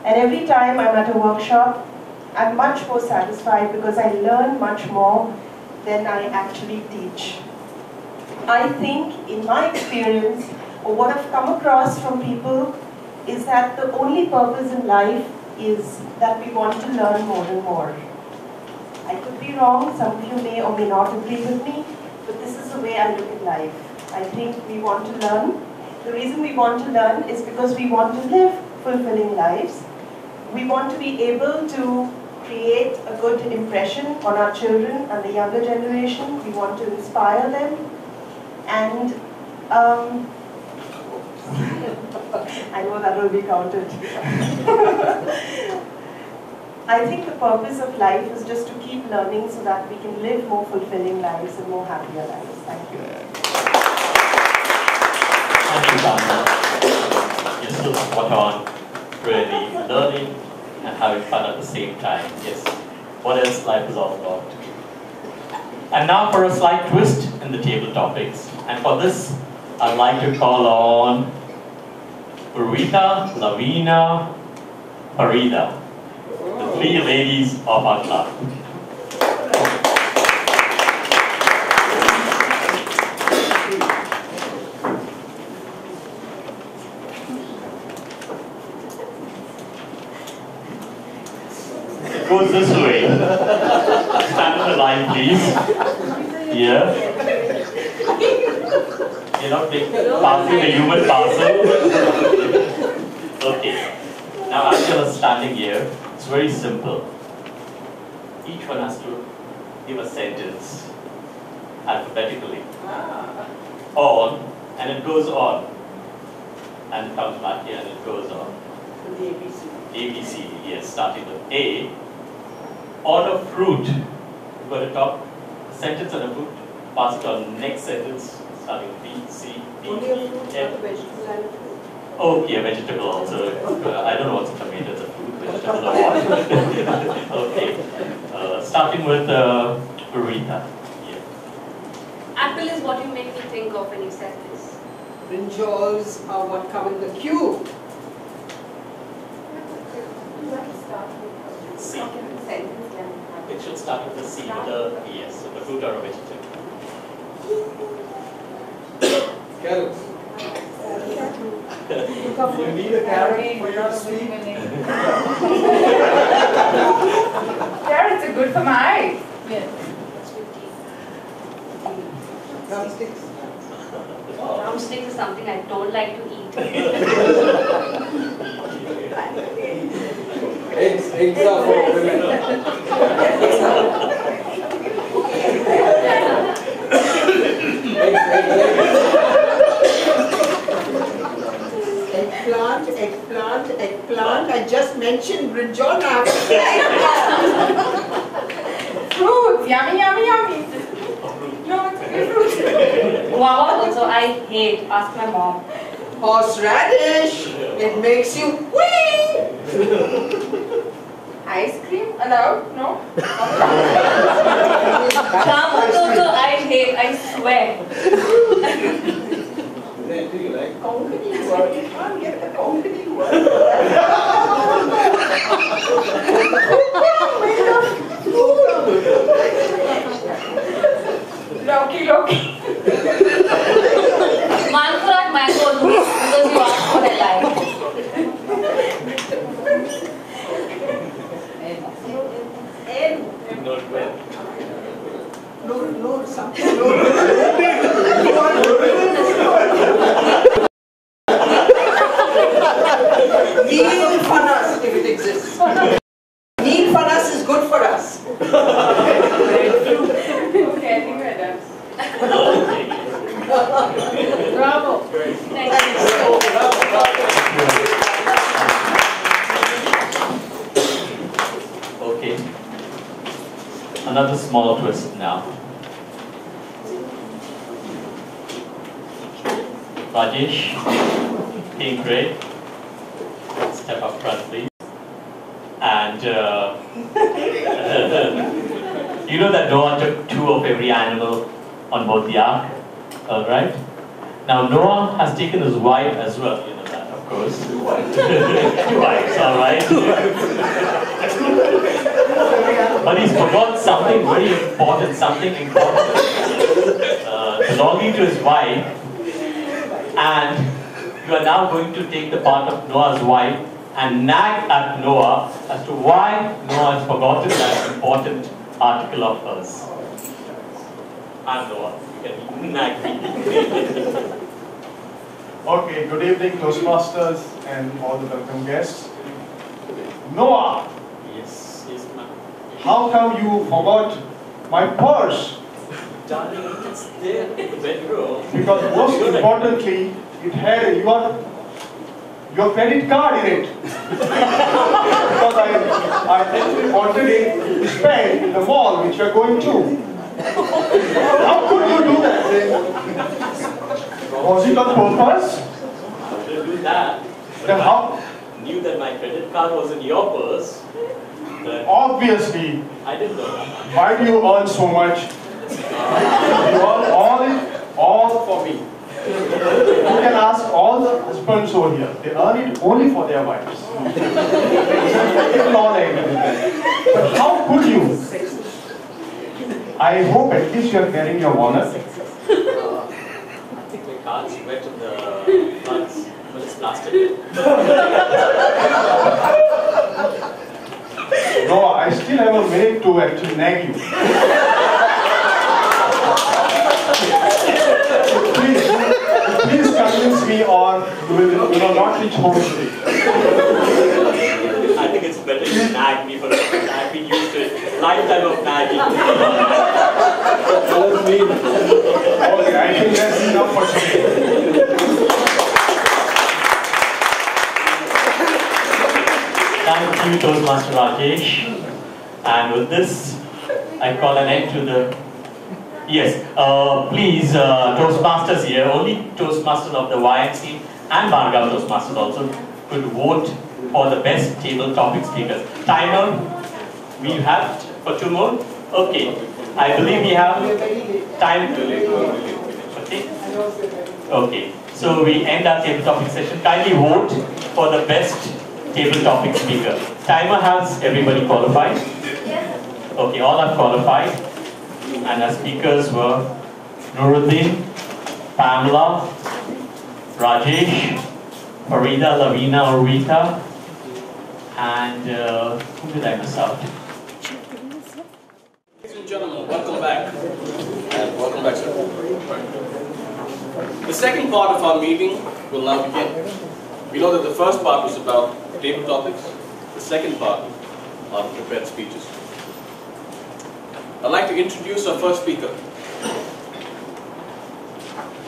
And every time I'm at a workshop, I'm much more satisfied because I learn much more than I actually teach. I think, in my experience, or what I've come across from people, is that the only purpose in life is that we want to learn more and more. I could be wrong, some of you may or may not agree with me, but this is the way I look at life. I think we want to learn. The reason we want to learn is because we want to live fulfilling lives. We want to be able to create a good impression on our children and the younger generation. We want to inspire them. And I know that will be counted. I think the purpose of life is just to keep learning so that we can live more fulfilling lives and more happier lives. Thank you. Thank you, Pamela. You're still spot on, really learning and having fun at the same time. Yes. What else life is all about. And now for a slight twist in the table topics. And for this, I'd like to call on Urvita, Lavina, Farida, the three ladies of our club. It goes this way. Stand in the line, please. Here. You're not passing the human parcel. Okay. Now, as you're standing here, it's very simple. Each one has to give a sentence alphabetically. On, and it goes on. And it comes back here and it goes on. The ABC. A, B, C, D, yes, starting with A. On a fruit. You've got to talk a sentence on a fruit, pass it on next sentence, starting with B, C, D, Only a E, fruit, not F. a vegetable and a fruit. Okay, a vegetable also. I don't know what's a tomato, it's a fruit, vegetable or what. Okay. Starting with Rita. Yeah. Apple is what you make me think of when you said this. Brinjals are what come in the cube. C. It should start with the C, with the yes, so the fruit or a vegetable. Carrots. You need a carrot for your speak. Carrots are good for my eyes. Drumsticks. Drumsticks is something I don't like to eat. Eggs are for women. Eggplant. I just mentioned brinjal. Fruits, yummy, yummy, yummy. No, it's a good fruit. Guava also I hate. Ask my mom. Horseradish. It makes you wee. Ice cream allowed? No? Shamus also I hate. I swear. Do you like? Konkani word. You can't get the Konkani word. Loki. Mangorat mango. Meal funnus, if it exists. Meal funnus is good for us. Okay, I think we're done. Bravo. Okay. Another small twist now. Rajesh, pink grade. Step up front, please. And you know that Noah took 2 of every animal on board the ark, all right? Now Noah has taken his wife as well, you know that, of course. 2 wives, all right? But he's forgot something very important, belonging to his wife, and you are now going to take the part of Noah's wife and nag at Noah as to why Noah has forgotten that important article of hers. I'm Noah. You can nag me. Okay, good evening, Toastmasters and all the welcome guests. Noah, Yes, ma'am. how come you forgot my purse? Darling, it's there in the bedroom. Because most importantly, it had your credit card in it. Because I actually wanted it to spend in the mall which you are going to. How could you do that? Was it on purpose? How did I do that? Then how? I knew that my credit card was in your purse. But Obviously, I didn't know that. why do you earn so much? You earn all for me. You can ask all the husbands over here. They earn it only for their wives. But how could you? I hope at least you are carrying your wallet. My card's wet in the floods, but it's plastic. No, I still have a minute to actually nag you. Please convince me or you will not reach home today. I think it's better you nag me for a second. I've been used to it. Lifetime of nagging. Okay, I think that's enough for today. Thank you, Toastmaster Rajesh. And with this, I call an end to the... Yes, please, Toastmasters here, only Toastmasters of the YMC and Bhargav Toastmasters also could vote for the best table topic speakers. Timer, we have for 2 more? Okay, I believe we have time. Okay? Okay, so we end our table topic session. Kindly vote for the best table topic speaker. Timer, has everybody qualified? Yes. Okay, all are qualified. And our speakers were Nuruddin, Pamela, Rajesh, Farida, Lavina, or Rita, and who did I miss out? Ladies and gentlemen, welcome back. And welcome back, sir. The second part of our meeting will now begin. We know that the first part was about table topics. The second part are the prepared speeches. I'd like to introduce our first speaker.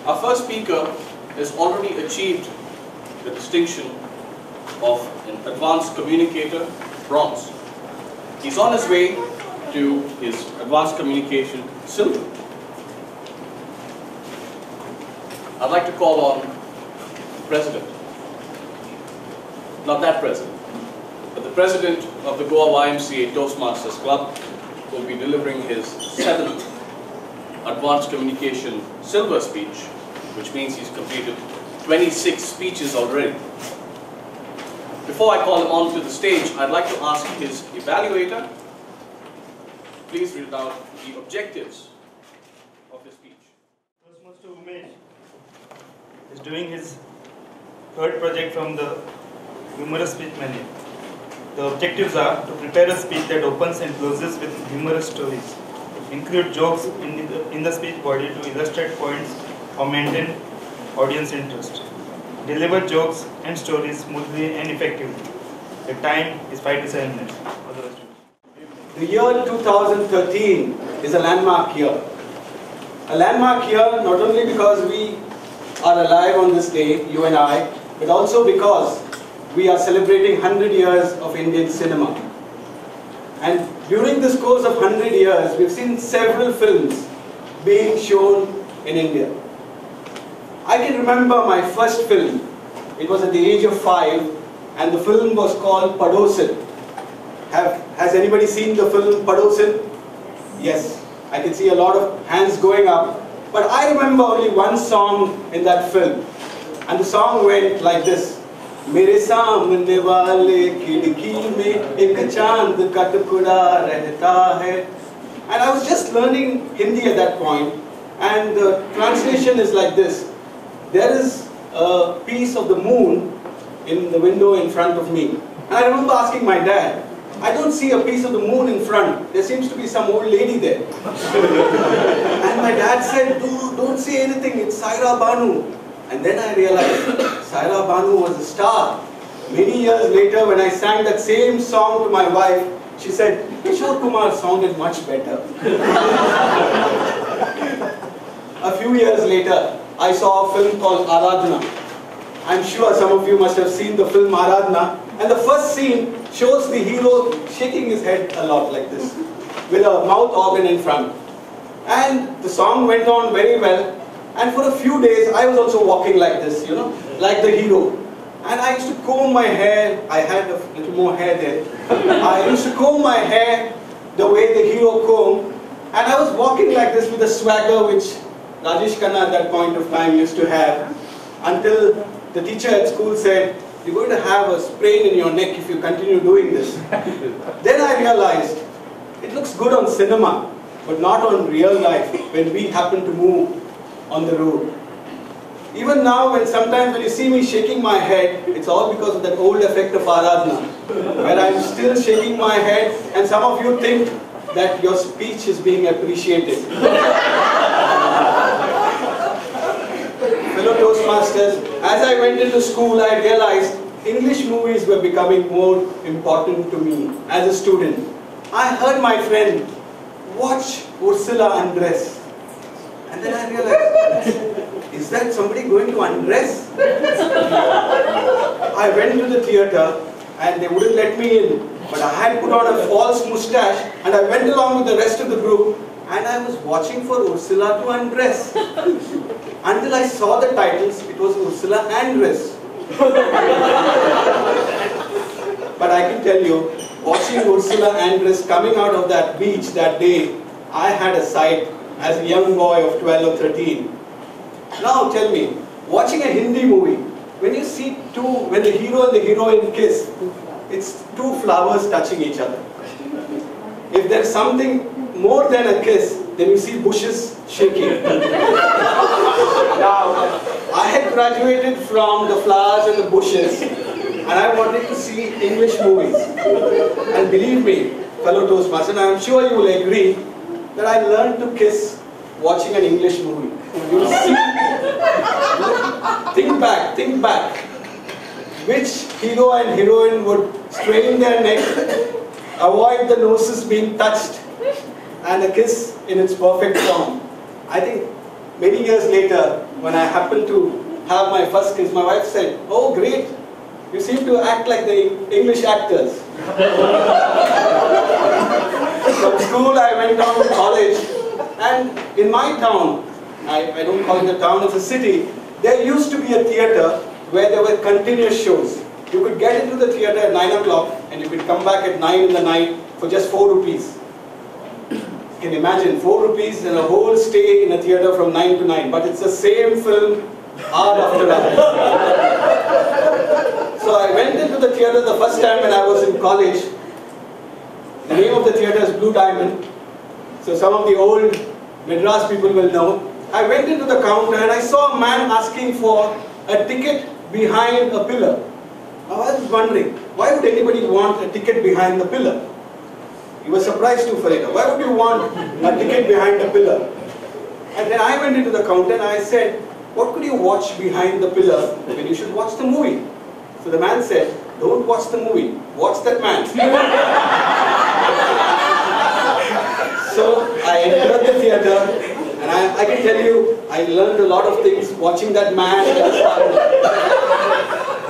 Our first speaker has already achieved the distinction of an advanced communicator, bronze. He's on his way to his advanced communication, silver. I'd like to call on the president. Not that president, but the president of the Goa YMCA Toastmasters Club will be delivering his 7th advanced communication silver speech, which means he's completed 26 speeches already. Before I call him onto the stage, I'd like to ask his evaluator, please read out the objectives of his speech. Toastmaster Umesh is doing his 3rd project from the humorous speech menu. The objectives are to prepare a speech that opens and closes with humorous stories, include jokes in the speech body to illustrate points or maintain audience interest. Deliver jokes and stories smoothly and effectively. The time is 5 to 7 minutes. The year 2013 is a landmark year. A landmark year not only because we are alive on this day, you and I, but also because we are celebrating 100 years of Indian cinema. And during this course of 100 years, we've seen several films being shown in India. I can remember my first film. It was at the age of 5, and the film was called Padosan. Has anybody seen the film Padosan? Yes. I can see a lot of hands going up. But I remember only one song in that film. And the song went like this. मेरे सामने वाले खिड़की में एक चांद का टुकड़ा रहता है. And I was just learning Hindi at that point, and the translation is like this. There is a piece of the moon in the window in front of me. And I remember asking my dad, I don't see a piece of the moon in front. There seems to be some old lady there. And my dad said, don't say anything, it's Saira Banu. And then I realized Saira Banu was a star. Many years later, when I sang that same song to my wife, she said, Kishore Kumar sounded much better. A few years later, I saw a film called Aradhana. I'm sure some of you must have seen the film Aradhana. And the first scene shows the hero shaking his head a lot like this, with a mouth organ in front. And the song went on very well. And for a few days, I was also walking like this, you know, like the hero. And I used to comb my hair. I had a little more hair there. I used to comb my hair the way the hero combed. And I was walking like this with a swagger which Rajesh Khanna at that point of time used to have. Until the teacher at school said, you're going to have a sprain in your neck if you continue doing this. Then I realized, it looks good on cinema, but not on real life when we happen to move on the road. Even now, sometimes when you see me shaking my head, it's all because of that old effect of Aradhana, where I'm still shaking my head, and some of you think that your speech is being appreciated. Fellow Toastmasters, as I went into school, I realized English movies were becoming more important to me as a student. I heard my friend watch Ursula undress. And then I realized, is that somebody going to undress? I went to the theatre and they wouldn't let me in. But I had put on a false moustache and I went along with the rest of the group and I was watching for Ursula to undress. Until I saw the titles, it was Ursula Andress. But I can tell you, watching Ursula Andress coming out of that beach that day, I had a sight as a young boy of 12 or 13. Now tell me, watching a Hindi movie, when you see when the hero and the heroine kiss, it's two flowers touching each other. If there's something more than a kiss, then you see bushes shaking. Now, I had graduated from the flowers and the bushes, and I wanted to see English movies. And believe me, fellow Toastmasters, and I'm sure you will agree, that I learned to kiss watching an English movie. You see, think back. Which hero and heroine would strain their neck, avoid the noses being touched, and a kiss in its perfect form. I think many years later, when I happened to have my first kiss, my wife said, oh great, you seem to act like the English actors. From school I went on to college, and in my town, I don't call it a town, it's a city, there used to be a theatre where there were continuous shows. You could get into the theatre at 9 o'clock and you could come back at 9 in the night for just 4 rupees. You can imagine, 4 rupees and a whole stay in a theatre from 9 to 9, but it's the same film hour after hour. So I went into the theatre the first time when I was in college. The name of the theatre is Blue Diamond. So some of the old Madras people will know. I went into the counter and I saw a man asking for a ticket behind a pillar. Now I was wondering, why would anybody want a ticket behind the pillar? You were surprised to, Farida. Why would you want a ticket behind a pillar? And then I went into the counter and I said, what could you watch behind the pillar when you should watch the movie? So the man said, don't watch the movie, watch that man. So I entered the theatre, and I can tell you, I learned a lot of things watching that man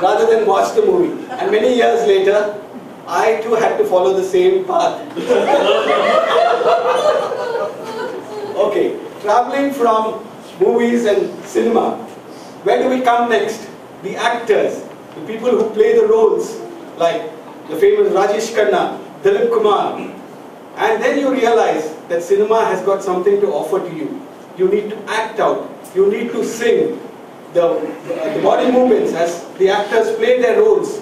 rather than watch the movie. And many years later, I too had to follow the same path. Okay, traveling from movies and cinema, where do we come next? The actors, the people who play the roles, like the famous Rajesh Khanna, Dilip Kumar. And then you realize that cinema has got something to offer to you. You need to act out, you need to sing. The body movements as the actors play their roles.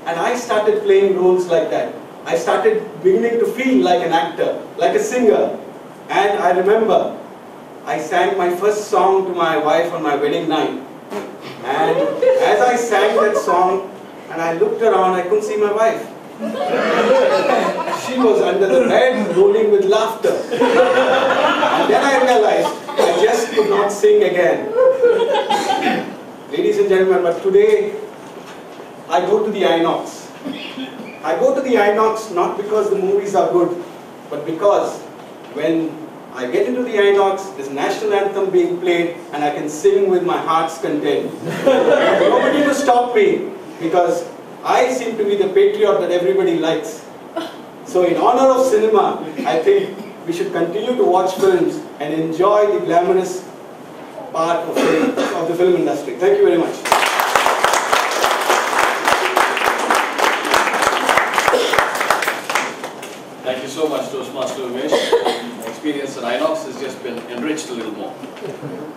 And I started playing roles like that. I started beginning to feel like an actor, like a singer. And I remember I sang my first song to my wife on my wedding night. And as I sang that song, and I looked around, I couldn't see my wife. She was under the bed, rolling with laughter. And then I realized I just could not sing again. Ladies and gentlemen, but today I go to the Inox. I go to the Inox not because the movies are good, but because when I get into the Inox, there's national anthem being played, and I can sing with my heart's content. Nobody to stop me, because I seem to be the patriot that everybody likes. So in honor of cinema, I think we should continue to watch films and enjoy the glamorous part of the film industry. Thank you very much. Thank you so much, Toastmaster Umesh. My experience at Inox has just been enriched a little more.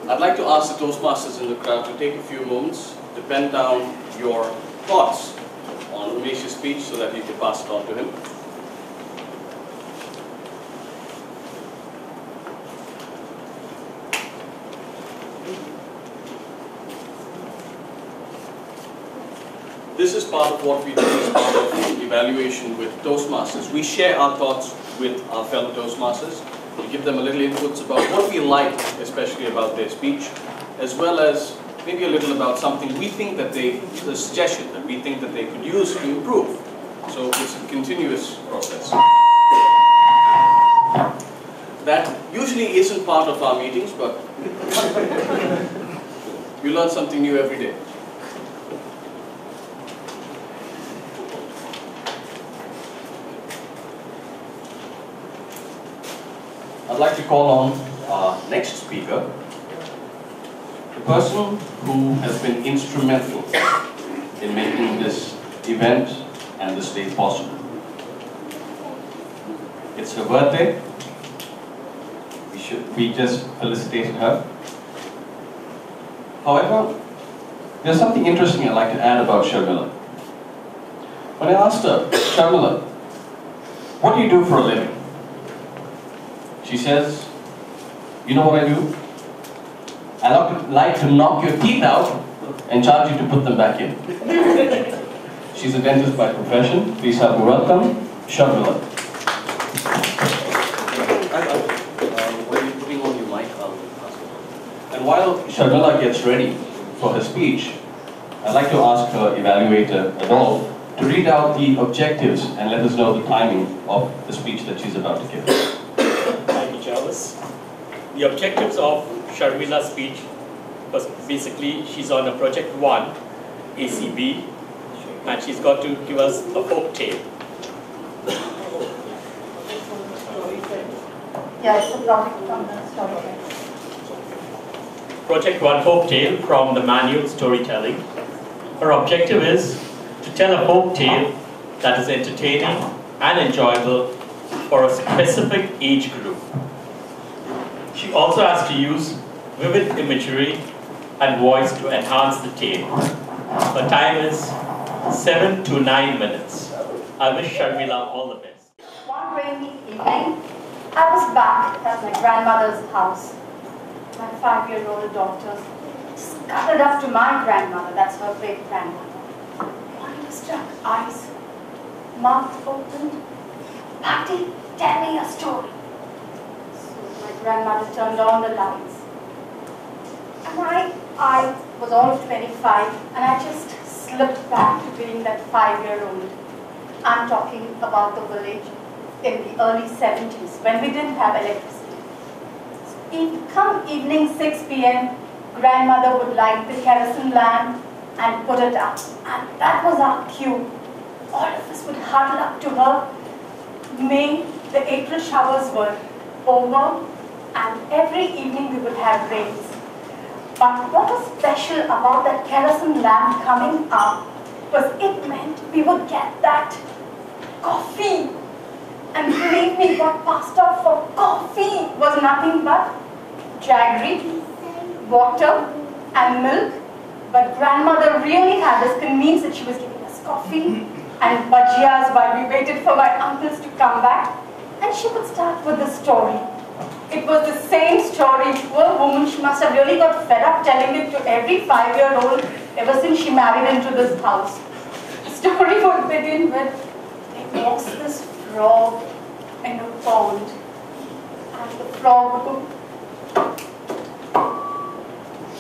I'd like to ask the Toastmasters in the crowd to take a few moments to pen down your thoughts on Umesh's speech so that you can pass it on to him. This is part of what we do as part of the evaluation with Toastmasters. We share our thoughts with our fellow Toastmasters. We give them a little inputs about what we like, especially about their speech, as well as maybe a little about something we think that a suggestion that we think that they could use to improve. So it's a continuous process. That usually isn't part of our meetings, but we learn something new every day. I'd like to call on our next speaker, the person who has been instrumental in making this event and this day possible. It's her birthday. We just felicitated her. However, there's something interesting I'd like to add about Sharmila. When I asked her, Sharmila, what do you do for a living? She says, you know what I do? I like to knock your teeth out and charge you to put them back in. She's a dentist by profession. Please help me welcome Sharmila. While you're putting on your mic, I'll ask her. And while Sharmila gets ready for her speech, I'd like to ask her evaluator, Adolf, to read out the objectives and let us know the timing of the speech that she's about to give. Thank you, Jarvis. The objectives of Sharmila's speech was basically she's on a project 1, ACB, and she's got to give us a folk tale. Yeah, it's a project from the storytelling. Project 1 folk tale from the manual Storytelling. Her objective is to tell a folk tale that is entertaining and enjoyable for a specific age group. She also has to use vivid imagery and voice to enhance the tale. Her time is 7 to 9 minutes. I wish Sharmila all the best. One rainy evening, I was back at my grandmother's house. My 5-year-old daughter scuttled up to my grandmother, that's her great-grandmother. Wonder-struck eyes, mouth opened, back Patty, tell me a story. So my grandmother turned on the lights. And I was almost 25, and I just slipped back to being that 5-year-old. I'm talking about the village in the early 70s, when we didn't have electricity. So come evening 6 p.m., grandmother would light the kerosene lamp and put it up. And that was our cue. All of us would huddle up to her. May the April showers were over, and every evening we would have rains. But what was special about that kerosene lamp coming up was it meant we would get that coffee. And believe me, what passed off for coffee was nothing but jaggery, water and milk. But grandmother really had us convinced that she was giving us coffee and bhajiyas while we waited for my uncles to come back. And she would start with the story. It was the same story. Poor woman, she must have really got fed up telling it to every 5-year-old ever since she married into this house. The story would begin with, there was this frog in a pond. And the frog would go,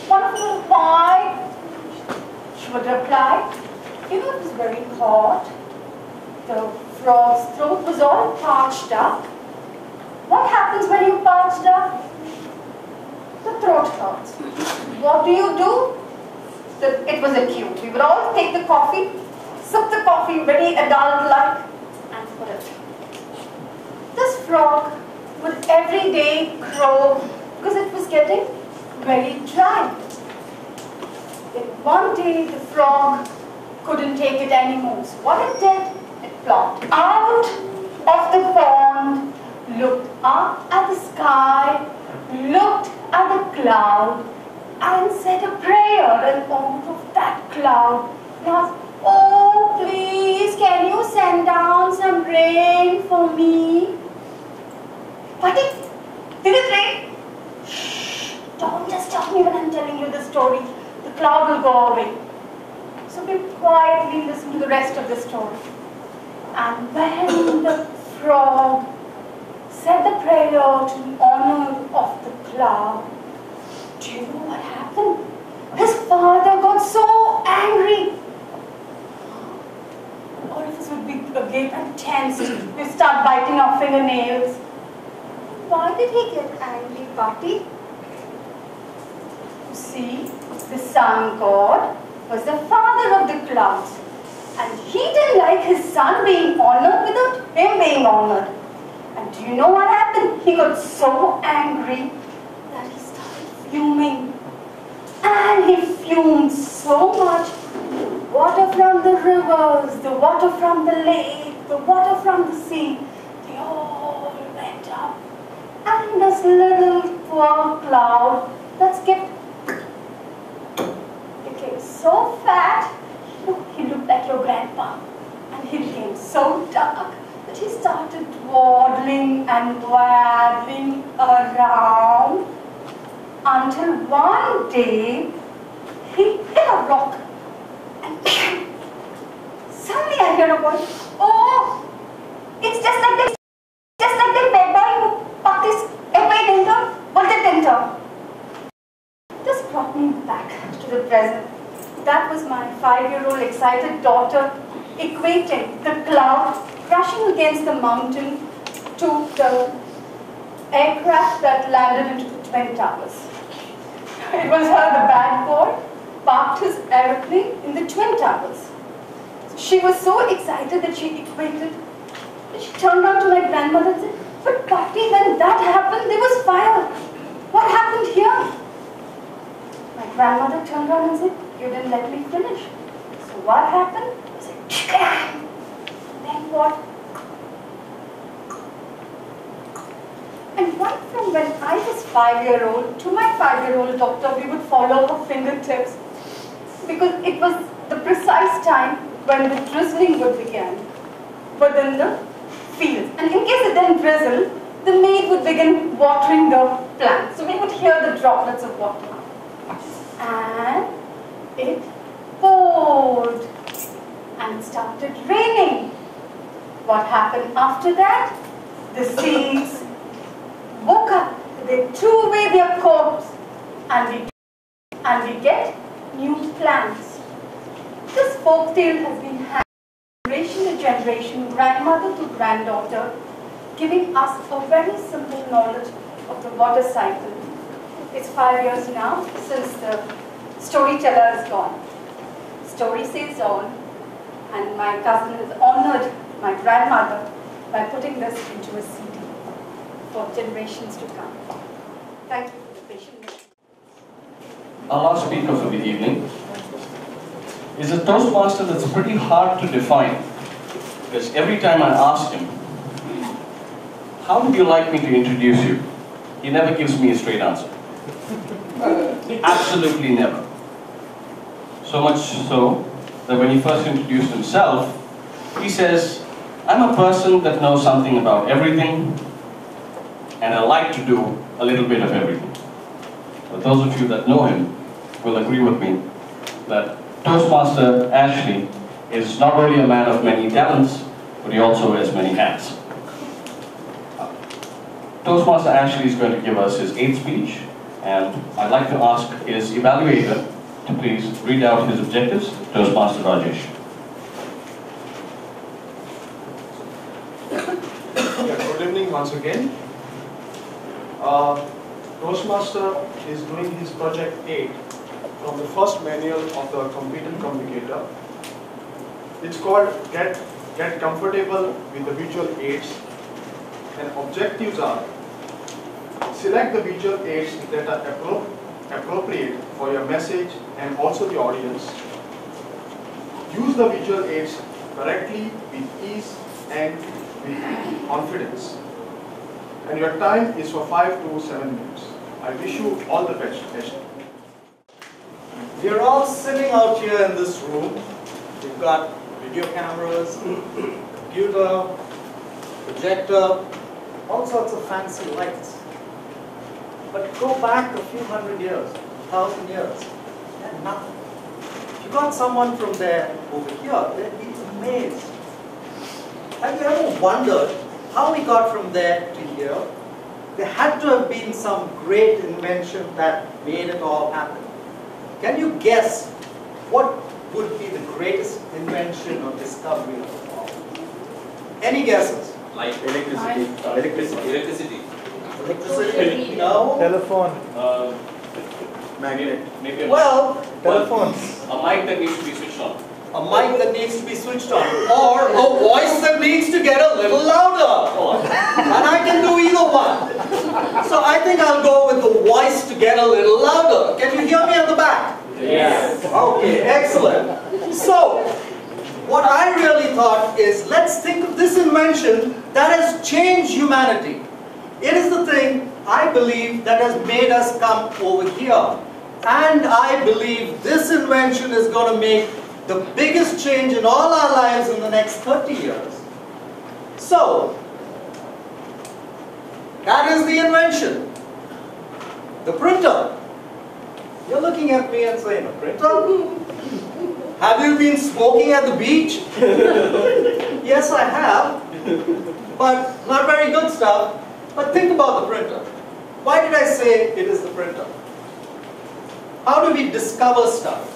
wonderful, why? She would reply, you know, it was very hot. The frog's throat was all parched up. What happens when you parched up? The throat hurts. What do? It was a cue. We would all take the coffee, sip the coffee very adult-like, and put it. This frog would every day crow because it was getting very dry. Then one day the frog couldn't take it anymore. So what it did, it plopped out of the pond, looked up at the sky, looked at the cloud, and said a prayer in honor of that cloud. He asked, oh please, can you send down some rain for me? But did it rain? Shh, don't disturb me when I'm telling you the story. The cloud will go away. So we quietly listen to the rest of the story. And when the frog said the prayer to honor of the cloud, do you know what happened? His father got so angry. All of us would be agape and tense. We'd start biting our fingernails. Why did he get angry, Bhatti? You see, the sun god was the father of the clouds. And he didn't like his son being honored without him being honored. And do you know what happened? He got so angry that he started fuming. And he fumed so much. Water from the rivers, the water from the lake, the water from the sea, they all went up. And this little poor cloud that skipped became so fat, he looked like your grandpa. And he became so dark that he started waddling and waddling around until one day he hit a rock. And suddenly I heard a voice, oh, it's just like this bad boy who packed his away dinner, but the dinner. This brought me back to the present. That was my 5-year-old excited daughter equating the cloud crashing against the mountain to the aircraft that landed into the Twin Towers. It was her, the bad boy, parked his aeroplane in the Twin Towers. She was so excited that she equated. She turned around to my grandmother and said, but Bhatti, when that happened, there was fire. What happened here? My grandmother turned around and said, you didn't let me finish. So what happened? I said, Chikam! Then what? And right from when I was 5-year-old to my 5-year-old daughter, we would follow her fingertips because it was the precise time when the drizzling would begin within the fields. And in case it didn't drizzle, the maid would begin watering the plants. So we would hear the droplets of water. And it poured and it started raining. What happened after that? the seas woke up, they threw away their coats, and we get new plans. This folktale has been handed generation to generation, grandmother to granddaughter, giving us a very simple knowledge of the water cycle. It's 5 years now since the storyteller is gone. Story says on, and my cousin has honored my grandmother by putting this into a CD for generations to come. Thank you for the patience. Our last speaker for the evening is a Toastmaster that's pretty hard to define, because every time I ask him, how would you like me to introduce you? He never gives me a straight answer. Absolutely never. So much so that when he first introduced himself, he says, I'm a person that knows something about everything, and I like to do a little bit of everything. But those of you that know him will agree with me that Toastmaster Ashley is not only a man of many talents, but he also wears many hats. Toastmaster Ashley is going to give us his 8th speech, and I'd like to ask his evaluator to please read out his objectives. Toastmaster Rajesh. Good evening once again. Toastmaster is doing his project 8 from the first manual of the competent communicator. It's called Get Comfortable with the Visual Aids, and objectives are: select the visual aids that are appropriate for your message and also the audience. Use the visual aids correctly with ease and with confidence. And your time is for 5 to 7 minutes. I wish you all the best. We are all sitting out here in this room. We've got video cameras, computer, projector, all sorts of fancy lights. But go back a few hundred years, 1,000 years, and nothing. If you got someone from there over here, they'd be amazed. Have you ever wondered how we got from there to here? There had to have been some great invention that made it all happen. Can you guess what would be the greatest invention or discovery of all? Any guesses? Light. Electricity. Electricity? No. Telephone. Magnet. Maybe well, telephone. A mic that needs to be switched on. A mic that needs to be switched on. Or a voice that needs to get a little louder. And I can do either one. So I think I'll go with the voice to get a little louder. Can you hear me at the back? Yes. Okay, excellent. So, what I really thought is, let's think of this invention that has changed humanity. It is the thing, I believe, that has made us come over here. And I believe this invention is going to make the biggest change in all our lives in the next 30 years. So, that is the invention. The printer. You're looking at me and saying, a printer? Have you been smoking at the beach? Yes, I have. But not very good stuff. But think about the printer. Why did I say it is the printer? How do we discover stuff?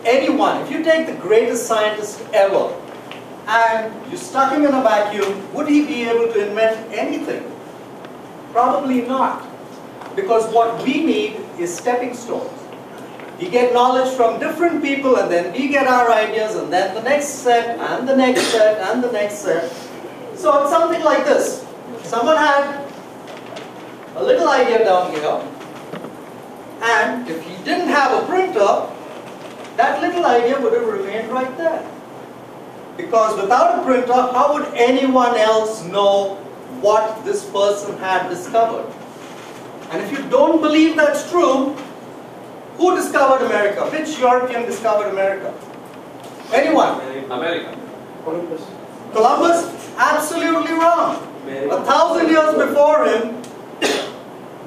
Anyone, if you take the greatest scientist ever and you stuck him in a vacuum, would he be able to invent anything? Probably not. Because what we need is stepping stones. We get knowledge from different people, and then we get our ideas, and then the next set, and the next set, and the next set. So it's something like this. Someone had a little idea down here, and if he didn't have a printer, that little idea would have remained right there. Because without a printer, how would anyone else know what this person had discovered? And if you don't believe that's true, who discovered America? Which European discovered America? Anyone? America. Columbus. Columbus? Absolutely wrong. 1,000 years before him,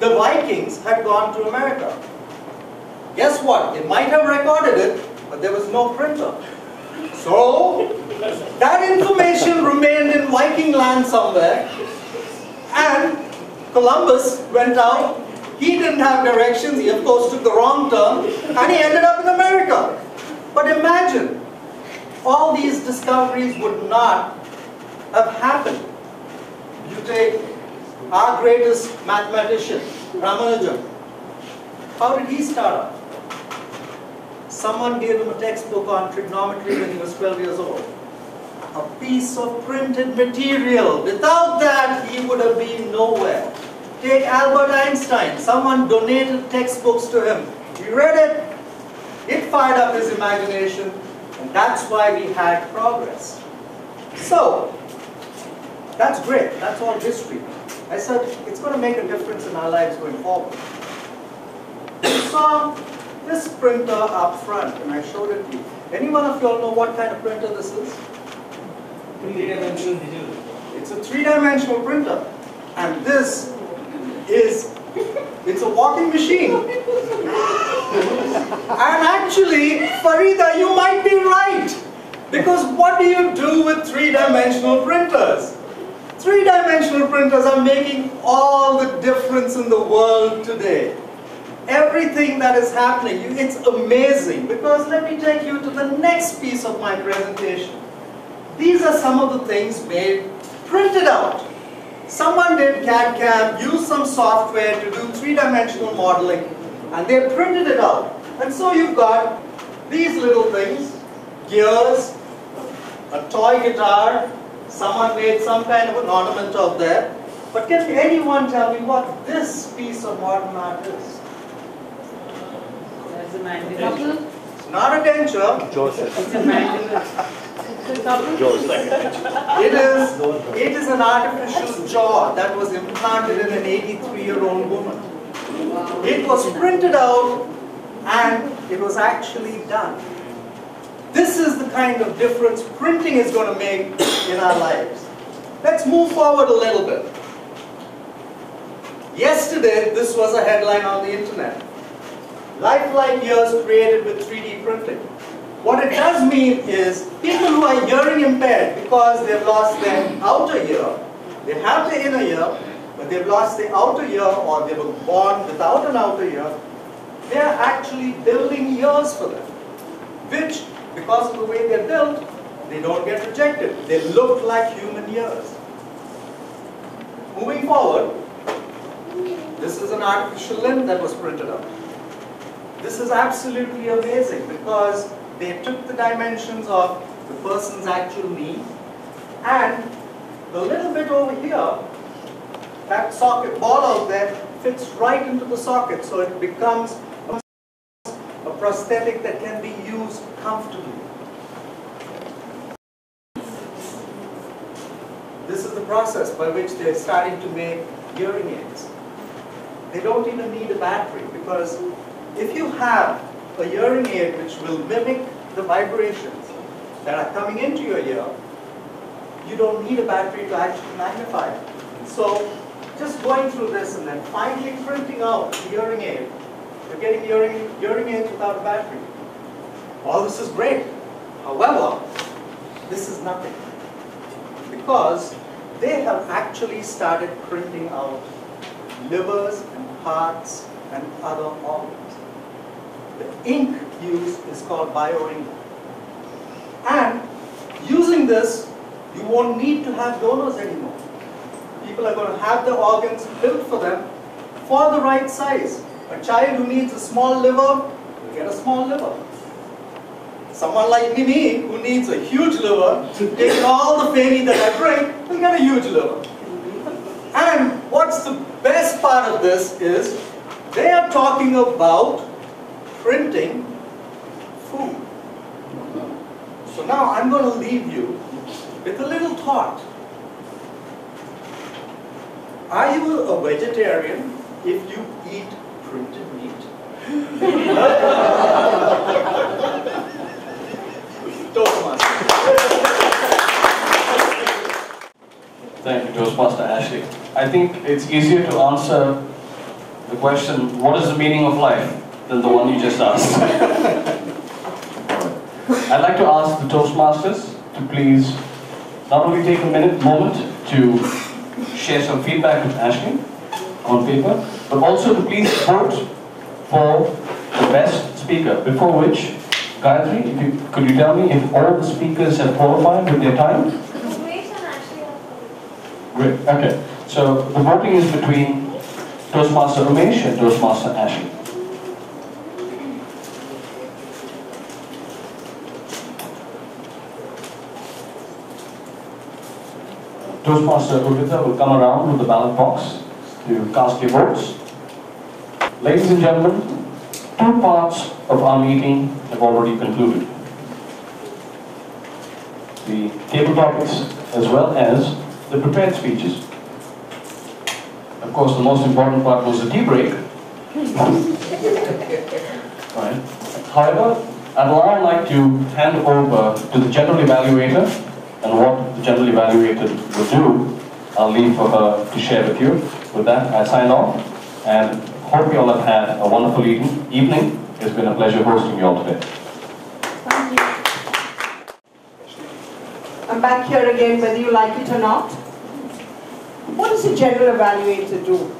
the Vikings had gone to America. Guess what? They might have recorded it, but there was no printer. So, that information remained in Viking land somewhere, And Columbus went out, he didn't have directions, he of course took the wrong turn, and he ended up in America. But imagine, all these discoveries would not have happened. You take our greatest mathematician, Ramanujan. How did he start off? Someone gave him a textbook on trigonometry when he was 12 years old. A piece of printed material. Without that, he would have been nowhere. Take Albert Einstein. Someone donated textbooks to him. He read it. It fired up his imagination. And that's why we had progress. So, that's great. That's all history. I said, it's going to make a difference in our lives going forward. You saw this printer up front, and I showed it to you. Any one of you all know what kind of printer this is? Three-dimensional digital. It's a three-dimensional printer. And this is, it's a walking machine. And actually, Farida, you might be right. Because what do you do with three-dimensional printers? Three-dimensional printers are making all the difference in the world today. Everything that is happening, it's amazing. Because let me take you to the next piece of my presentation. These are some of the things made, printed out. Someone did CAD/CAM, used some software to do three-dimensional modeling, and they printed it out. And so you've got these little things, gears, a toy guitar, someone made some kind of an ornament out there. But can anyone tell me what this piece of modern art is? That's a mandala. It's not a denture. Joseph. It's a mandala. It is an artificial jaw that was implanted in an 83-year-old woman. It was printed out and it was actually done. This is the kind of difference printing is going to make in our lives. Let's move forward a little bit. Yesterday, this was a headline on the internet. Lifelike ears created with 3D printing. What it does mean is people who are hearing impaired because they've lost their outer ear, they have the inner ear, but they've lost the outer ear or they were born without an outer ear, they are actually building ears for them, which, because of the way they're built, they don't get rejected. They look like human ears. Moving forward, this is an artificial limb that was printed out. This is absolutely amazing because they took the dimensions of the person's actual knee and the little bit over here, that socket ball out there fits right into the socket, so it becomes a prosthetic that can be used comfortably. This is the process by which they're starting to make hearing aids. They don't even need a battery because if you have a hearing aid which will mimic the vibrations that are coming into your ear, you don't need a battery to actually magnify it. So just going through this and then finally printing out the hearing aid, you're getting hearing aids without a battery. All this is great. However, this is nothing because they have actually started printing out livers and hearts and other organs. The ink used is called bioink. And using this, you won't need to have donors anymore. People are going to have the organs built for them for the right size. A child who needs a small liver will get a small liver. Someone like me who needs a huge liver, taking all the fame that I bring, will get a huge liver. And what's the best part of this is they are talking about printing food. So now I'm going to leave you with a little thought. Are you a vegetarian if you eat printed meat? Toastmasters. Thank you, Toastmaster Ashley. I think it's easier to answer the question, what is the meaning of life, than the one you just asked. I'd like to ask the Toastmasters to please not only take a moment to share some feedback with Ashley on paper, but also to please vote for the best speaker, before which, Gayatri, could you tell me if all the speakers have qualified with their time? Great, okay. So the voting is between Toastmaster Umesh and Toastmaster Ashley. Toastmaster Urvita will come around with the ballot box to cast your votes. Ladies and gentlemen, 2 parts of our meeting have already concluded. The table topics as well as the prepared speeches. Of course, the most important part was the tea break. Right. However, I'd now like to hand over to the general evaluator, and what the general evaluator will do, I'll leave for her to share with you. With that, I sign off, and hope you all have had a wonderful evening. It's been a pleasure hosting you all today. Thank you. I'm back here again, whether you like it or not. What does a general evaluator do?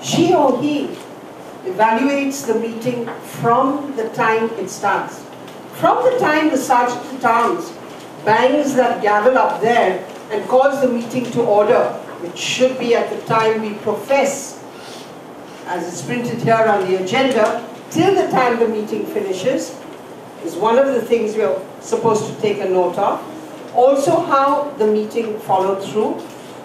She or he evaluates the meeting from the time it starts. From the time the sergeant at arms bangs that gavel up there and calls the meeting to order, which should be at the time we profess, as it's printed here on the agenda, till the time the meeting finishes, is one of the things we are supposed to take a note of. Also how the meeting followed through.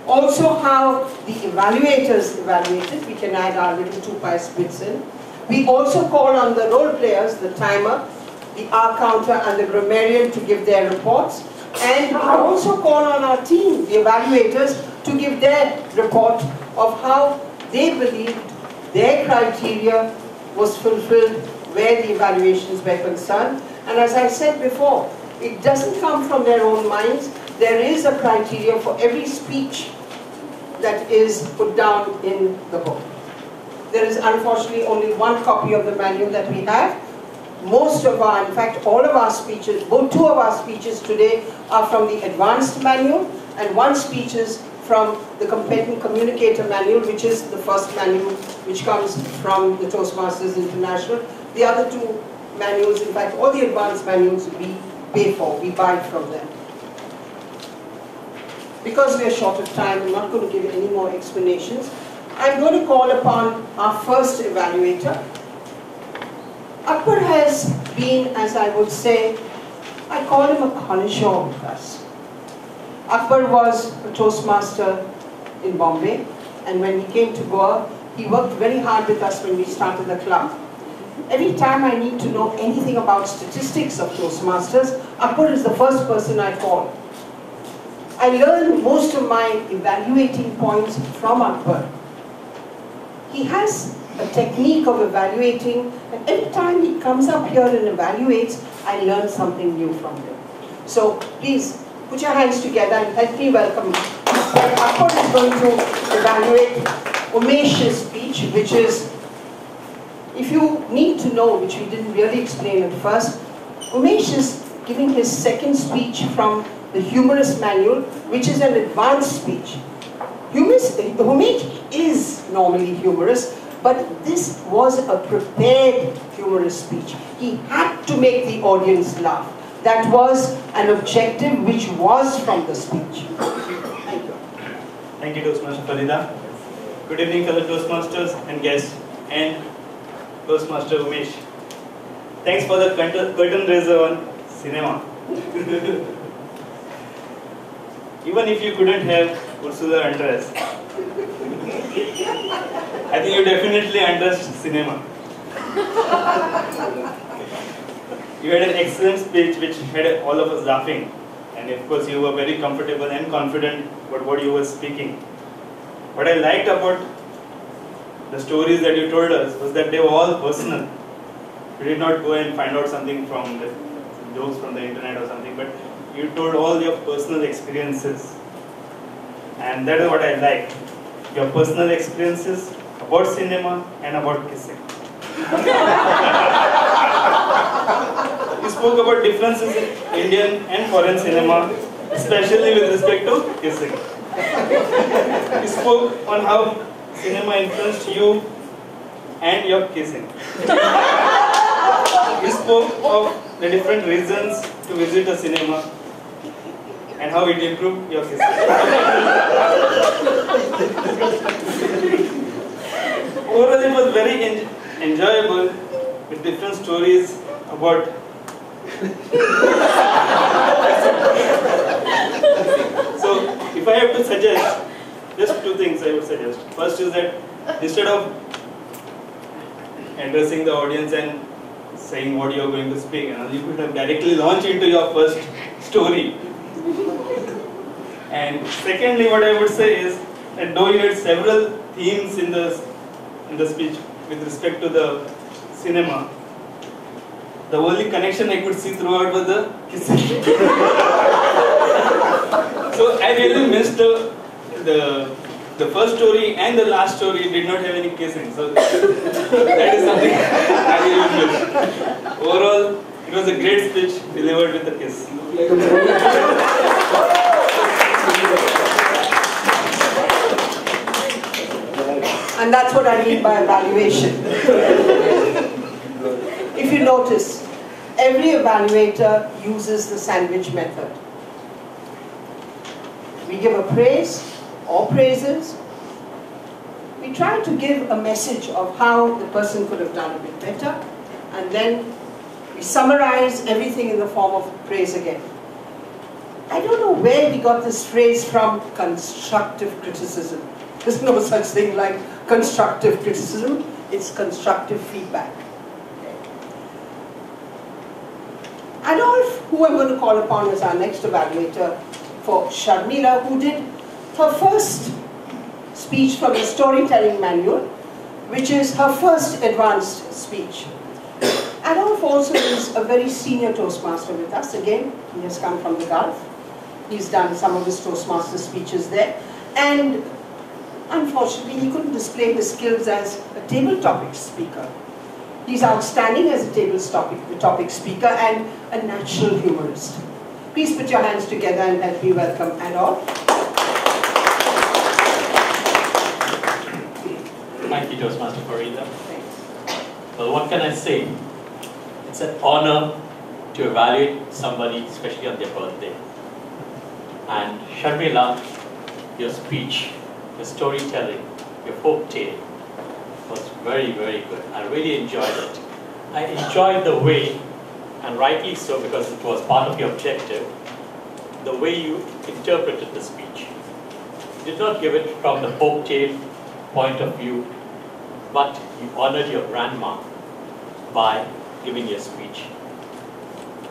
Also how the evaluators evaluated. We can add our little 2 pice bits in. We also call on the role players, the timer, the R counter and the grammarian to give their reports. And we also call on our team, the evaluators, to give their report of how they believed their criteria was fulfilled where the evaluations were concerned. And as I said before, it doesn't come from their own minds. There is a criteria for every speech that is put down in the book. There is unfortunately only 1 copy of the manual that we have. Most of our, in fact all of our speeches, both 2 of our speeches today are from the advanced manual, and 1 speech is from the Competent Communicator manual, which is the first manual which comes from the Toastmasters International. The other 2 manuals, in fact all the advanced manuals, we pay for, we buy from them. Because we are short of time, I'm not going to give any more explanations. I'm going to call upon our first evaluator. Akbar has been, as I would say, I call him a connoisseur with us. Akbar was a Toastmaster in Bombay, and when he came to Goa, he worked very hard with us when we started the club. Every time I need to know anything about statistics of Toastmasters, Akbar is the first person I call. I learned most of my evaluating points from Akbar. He has a technique of evaluating, and every time he comes up here and evaluates, I learn something new from him. So please, put your hands together and help me welcome. Akbar is going to evaluate Umesh's speech, which is, if you need to know, which we didn't really explain at first, Umesh is giving his second speech from the humorous manual, which is an advanced speech. Umesh is normally humorous, but this was a prepared humorous speech. He had to make the audience laugh. That was an objective which was from the speech. Thank you. Thank you, Toastmaster Farida. Good evening, fellow Toastmasters and guests, and Toastmaster Umesh. Thanks for the curtain raiser on cinema. Even if you couldn't have Ursula Andress, I think you definitely undressed cinema. You had an excellent speech which had all of us laughing, and of course you were very comfortable and confident about what you were speaking. What I liked about the stories that you told us was that they were all personal. You did not go and find out something from the jokes from the internet or something, but you told all your personal experiences. And that is what I liked. Your personal experiences about cinema and about kissing. You spoke about differences in Indian and foreign cinema especially with respect to kissing. He spoke on how cinema influenced you and your kissing. He spoke of the different reasons to visit a cinema and how it improved your kissing. Overall, it was very enjoyable with different stories about so if I have to suggest, just two things I would suggest. First is that instead of addressing the audience and saying what you are going to speak, you could have directly launched into your first story. And secondly, what I would say is that though you had several themes in the speech with respect to the cinema, the only connection I could see throughout was the kissing. So I really missed the first story and the last story did not have any kissing. So that is something I really missed. Overall, it was a great speech delivered with a kiss. And that's what I mean by evaluation. If you notice, every evaluator uses the sandwich method. We give a praise or praises. We try to give a message of how the person could have done a bit better, and then we summarize everything in the form of praise again. I don't know where we got this phrase from, constructive criticism. There's no such thing like constructive criticism, it's constructive feedback. Adolf, who I'm going to call upon as our next evaluator for Sharmila, who did her first speech from the storytelling manual, which is her first advanced speech. Adolf also is a very senior Toastmaster with us. Again, he has come from the Gulf. He's done some of his Toastmaster speeches there. And unfortunately, he couldn't display his skills as a table topic speaker. He's outstanding as a table topic speaker and a natural humorist. Please put your hands together and help me welcome Adolf. Thank you, Toastmaster Farida. Well, what can I say? It's an honor to evaluate somebody, especially on their birthday. And Sharmila, your speech, your storytelling, your folk tale was very, very good. I really enjoyed it. I enjoyed the way, and rightly so because it was part of your objective, the way you interpreted the speech. You did not give it from the folk tale point of view, but you honored your grandma by giving your speech.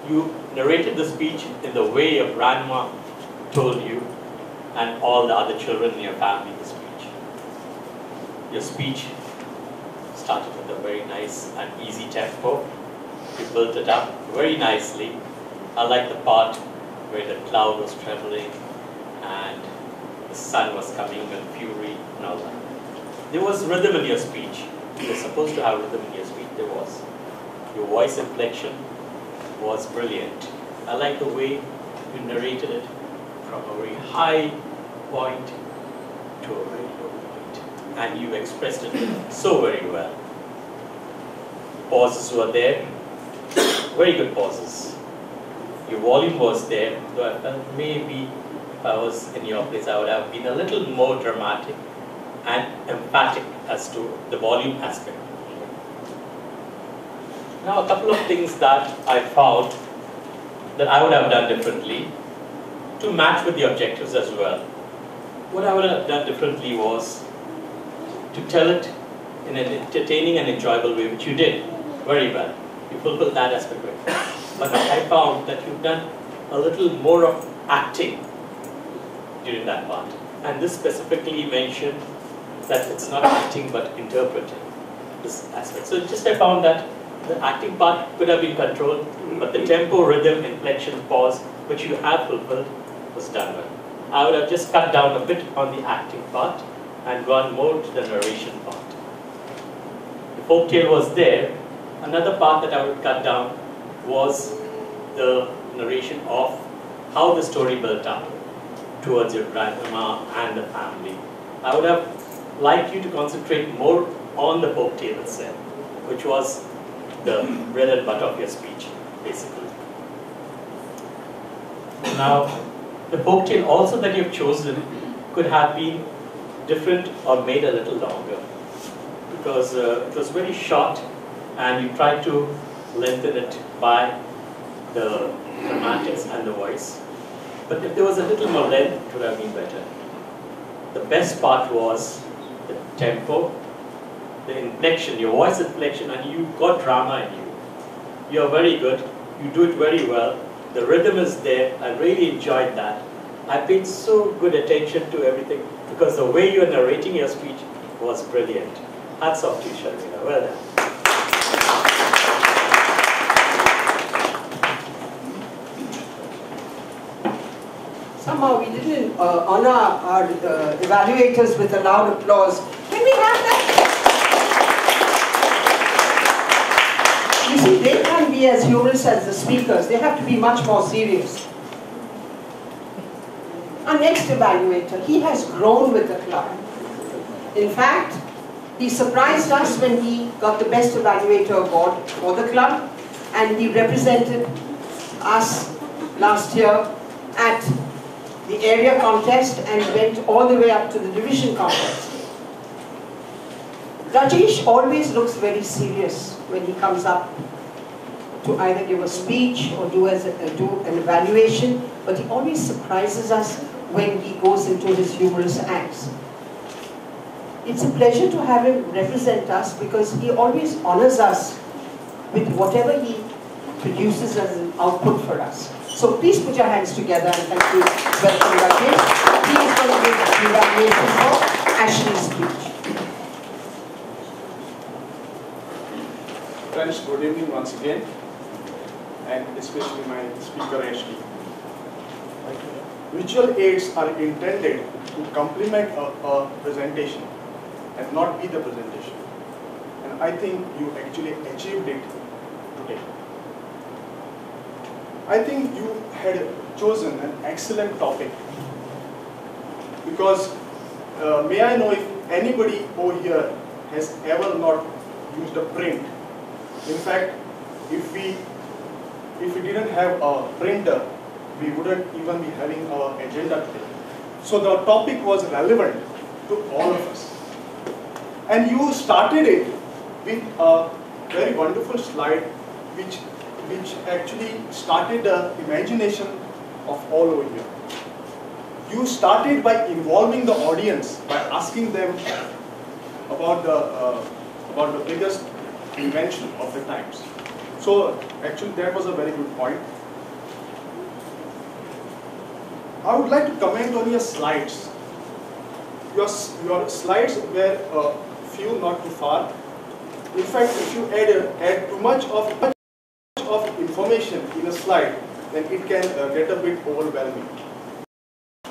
You narrated the speech in the way your grandma told you and all the other children in your family the speech. Your speech started with a very nice and easy tempo. You built it up very nicely. I like the part where the cloud was trembling and the sun was coming with fury and all that. There was rhythm in your speech. You were supposed to have rhythm in your speech. There was. Your voice inflection was brilliant. I like the way you narrated it from a very high point to a very low point. And you expressed it so very well. Pauses were there. Very good pauses. Your volume was there, though I felt maybe if I was in your place, I would have been a little more dramatic and emphatic as to the volume aspect. Now, a couple of things that I found that I would have done differently to match with the objectives as well. What I would have done differently was to tell it in an entertaining and enjoyable way, which you did very well. You fulfilled that aspect very well. But I found that you've done a little more of acting during that part. And this specifically mentioned that it's not acting but interpreting this aspect. So just I found that the acting part could have been controlled, but the tempo, rhythm, inflection, pause, which you have fulfilled, was done well. I would have just cut down a bit on the acting part and gone more to the narration part. The folktale was there. Another part that I would cut down was the narration of how the story built up towards your grandma and the family. I would have liked you to concentrate more on the folk tale itself, which was the bread and butter of your speech, basically. Now, the folk tale also that you've chosen could have been different or made a little longer, because it was very short and you tried to lengthen it by the dramatics and the voice. But if there was a little more length, it would have been better. The best part was the tempo, the inflection, your voice inflection, and you got drama in you. You're very good, you do it very well, the rhythm is there, I really enjoyed that. I paid so good attention to everything because the way you were narrating your speech was brilliant. Hats off to you, Sharmila, well done. Somehow we didn't honor our evaluators with a loud applause. Can we have that? You see, they can't be as humorous as the speakers. They have to be much more serious. Our next evaluator, he has grown with the club. In fact, he surprised us when he got the Best Evaluator Award for the club, and he represented us last year at the area contest and went all the way up to the division contest. Rajesh always looks very serious when he comes up to either give a speech or do an evaluation, but he always surprises us when he goes into his humorous acts. It's a pleasure to have him represent us because he always honors us with whatever he produces as an output for us. So please put your hands together and thank you. Welcome, Rajesh. He is going to give the evaluation for Ashley's speech. Friends, good evening once again, and especially my speaker Ashley. Visual aids are intended to complement a presentation and not be the presentation. And I think you actually achieved it today. I think you had chosen an excellent topic because may I know if anybody over here has ever not used a print. In fact, if we didn't have a printer, we wouldn't even be having our agenda today. So the topic was relevant to all of us. And you started it with a very wonderful slide which actually started the imagination of all over here. You started by involving the audience by asking them about the biggest invention of the times. So actually that was a very good point. I would like to comment on your slides. Your slides were few, not too far. In fact, if you add too much of information in a slide, then it can get a bit overwhelming.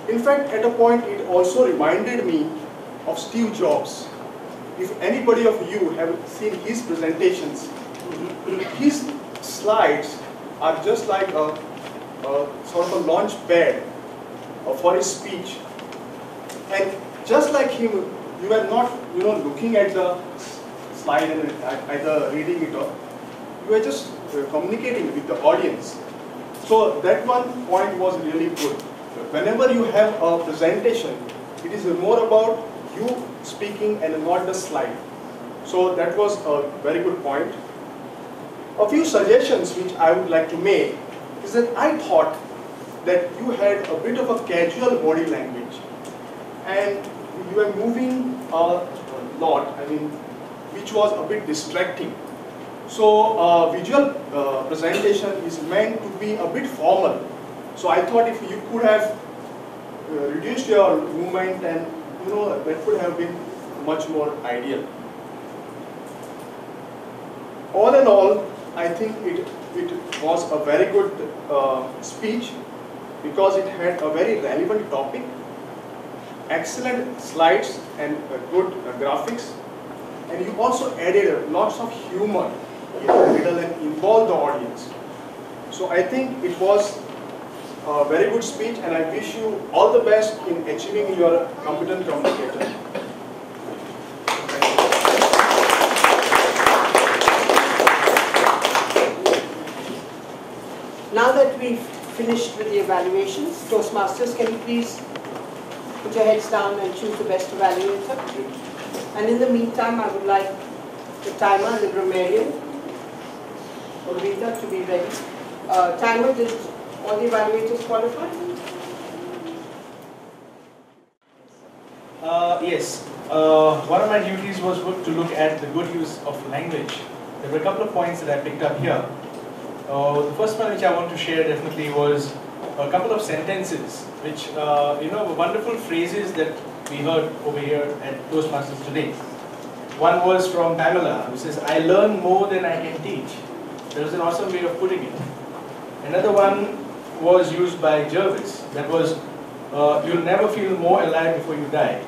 In fact, at a point, it also reminded me of Steve Jobs. If anybody of you have seen his presentations, his slides are just like a sort of a launch pad for his speech. And just like him, you are not looking at the slide and either reading it or you are just communicating with the audience. So that one point was really good. Whenever you have a presentation, it is more about you speaking and not the slide. So that was a very good point. A few suggestions which I would like to make is that I thought that you had a bit of a casual body language and you were moving a lot, which was a bit distracting. So visual presentation is meant to be a bit formal. So I thought if you could have reduced your movement and that would have been much more ideal. All in all, I think it was a very good speech because it had a very relevant topic, excellent slides and good graphics, and you also added lots of humor in the middle and involved the audience. So I think it was a very good speech, and I wish you all the best in achieving your competent communicator. Now that we've finished with the evaluations, Toastmasters, can you please put your heads down and choose the best evaluator? And in the meantime, I would like the timer, the grammarian, Rita, to be ready. Timer, did all the evaluators qualify? Yes. One of my duties was to look at the good use of language. There were a couple of points that I picked up here. The first one which I want to share definitely was a couple of sentences which, were wonderful phrases that we heard over here at Toastmasters today. One was from Pamela, who says, "I learn more than I can teach." That was an awesome way of putting it. Another one was used by Jervis. That was, "You'll never feel more alive before you die."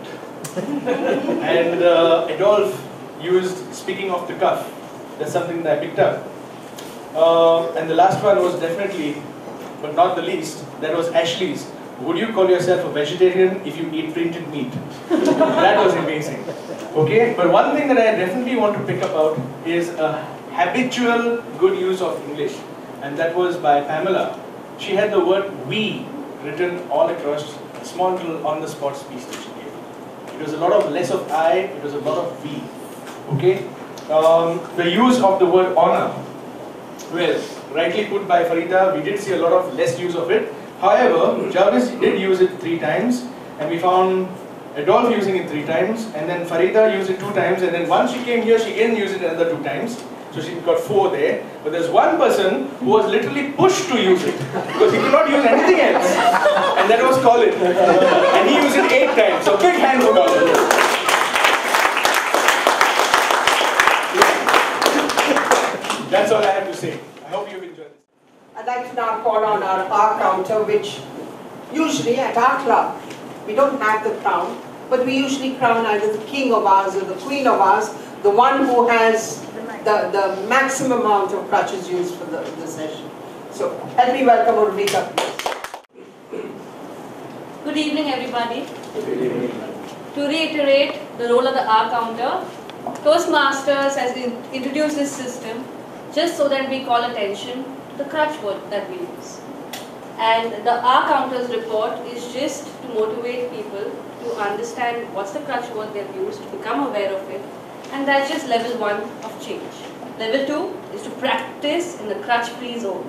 And Adolf used "speaking off the cuff." That's something that I picked up. And the last one was definitely, but not the least, that was Ashley's. "Would you call yourself a vegetarian if you eat printed meat?" That was amazing. Okay, but one thing that I definitely want to pick up out is a habitual good use of English, and that was by Pamela. She had the word "we" written all across a small little on-the-spot speech that she gave. It was a lot of less of I, it was a lot of we. Okay, the use of the word "honor." Well, rightly put by Farida, we did see a lot of less use of it. However, Jarvis did use it 3 times, and we found Adolf using it 3 times, and then Farida used it 2 times, and then once she came here, she again used it another 2 times. So she got 4 there. But there's one person who was literally pushed to use it, because he could not use anything else, and that was Colin. And he used it 8 times. So big hand for Colin. That's all I have to say. I hope you've enjoyed this. I'd like to now call on our R counter, which usually at our club, we don't have the crown, but we usually crown either the king of ours or the queen of ours, the one who has the maximum amount of crutches used for the session. So help me welcome Urvika. Good evening, everybody. Good evening. To reiterate the role of the R counter, Toastmasters has introduced this system just so that we call attention to the crutch word that we use. And the R counters report is just to motivate people to understand what's the crutch word they've used, to become aware of it, and that's just level 1 of change. Level 2 is to practice in the crutch-free zone.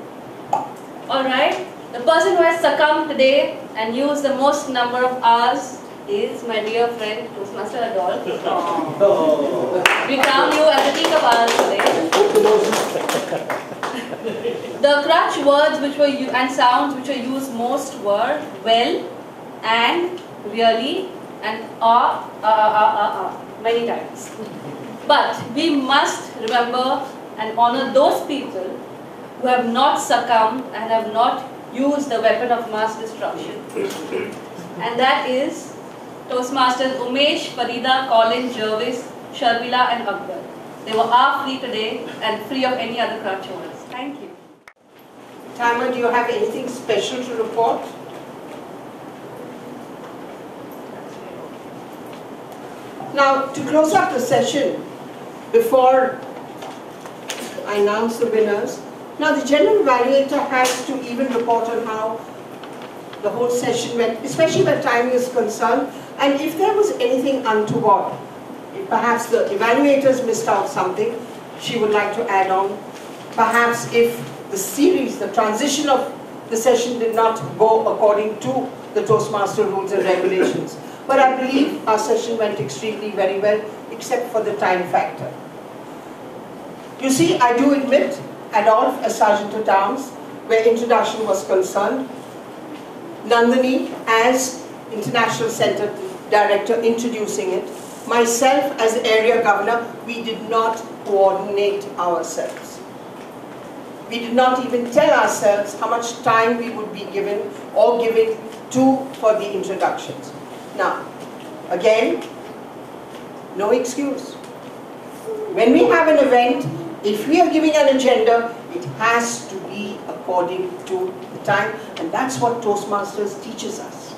Alright, the person who has succumbed today and used the most number of R's is my dear friend Toastmaster Adolf. We crown you as the king of R's today. The crutch words which were and sounds which were used most were well, and, really, and many times. But we must remember and honor those people who have not succumbed and have not used the weapon of mass destruction. And that is Toastmasters Umesh, Farida, Colin, Jervis, Sharmila and Akbar. They were free today and free of any other crutch words. Thank you. Timer, do you have anything special to report? Now, to close up the session, before I announce the winners, now the general evaluator has to even report on how the whole session went, especially when time is concerned, and if there was anything untoward, if perhaps the evaluators missed out something, she would like to add on. Perhaps if the series, the transition of the session did not go according to the Toastmaster rules and regulations. But I believe our session went extremely very well, except for the time factor. You see, I do admit Adolf as Sergeant at Arms, where introduction was concerned, Nandini as International Center Director introducing it, myself as Area Governor, we did not coordinate ourselves. We did not even tell ourselves how much time we would be given or giving to for the introductions. Now, again, no excuse. When we have an event, if we are giving an agenda, it has to be according to the time, and And that's what Toastmasters teaches us.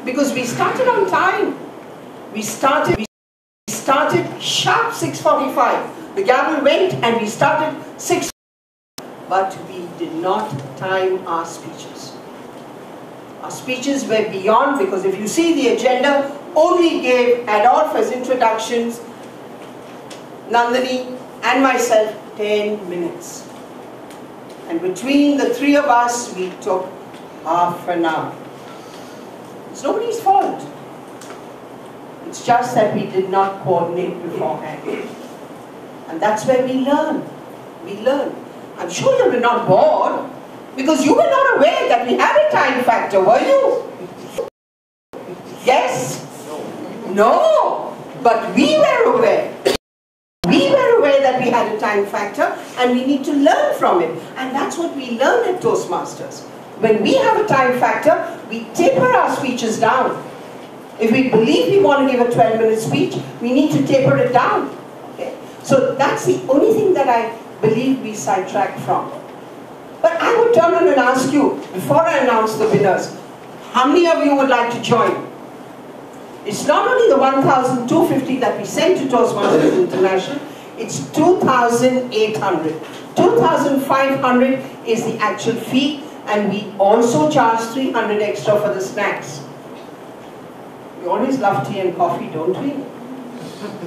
Because we started on time. We started sharp 6:45. The gavel went and we started 6. But we did not time our speeches. Our speeches were beyond, because if you see the agenda, only gave Adolf as introductions, Nandini and myself 10 minutes. And between the three of us, we took half an hour. It's nobody's fault. It's just that we did not coordinate beforehand. And that's where we learn. We learn. I'm sure you were not bored, because you were not aware that we had a time factor, were you? Yes? No. But we were aware. We were aware that we had a time factor, and we need to learn from it. And that's what we learn at Toastmasters. When we have a time factor, we taper our speeches down. If we believe we want to give a 12-minute speech, we need to taper it down. Okay? So that's the only thing that I believe we sidetracked from. But I would turn on and ask you, before I announce the winners, how many of you would like to join? It's not only the 1,250 that we sent to Toastmasters International, it's 2,800. 2,500 is the actual fee, and we also charge 300 extra for the snacks. We always love tea and coffee, don't we?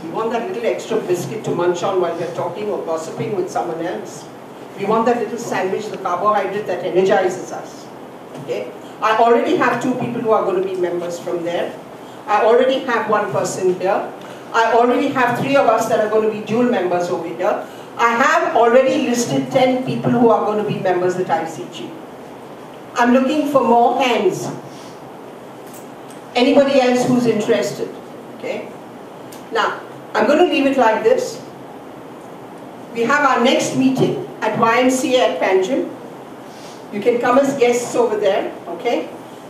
We want that little extra biscuit to munch on while we're talking or gossiping with someone else. We want that little sandwich, the carbohydrate that energizes us. Okay? I already have 2 people who are going to be members from there. I already have 1 person here. I already have 3 of us that are going to be dual members over here. I have already listed 10 people who are going to be members at ICG. I'm looking for more hands. Anybody else who's interested? Okay? Now, I'm going to leave it like this. We have our next meeting at YMCA at Panjim. You can come as guests over there, okay?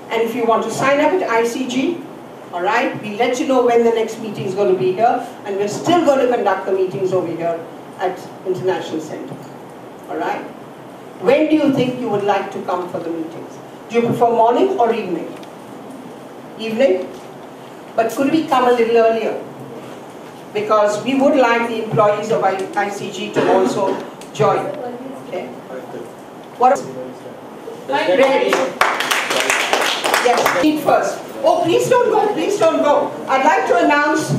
And if you want to sign up at ICG, all right, we'll let you know when the next meeting is going to be here, and we're still going to conduct the meetings over here at International Center, all right? When do you think you would like to come for the meetings? Do you prefer morning or evening? Evening? But could we come a little earlier? Because we would like the employees of ICG to also join. Okay? What? Ready? Yes, eat first. Oh, please don't go, please don't go. I'd like to announce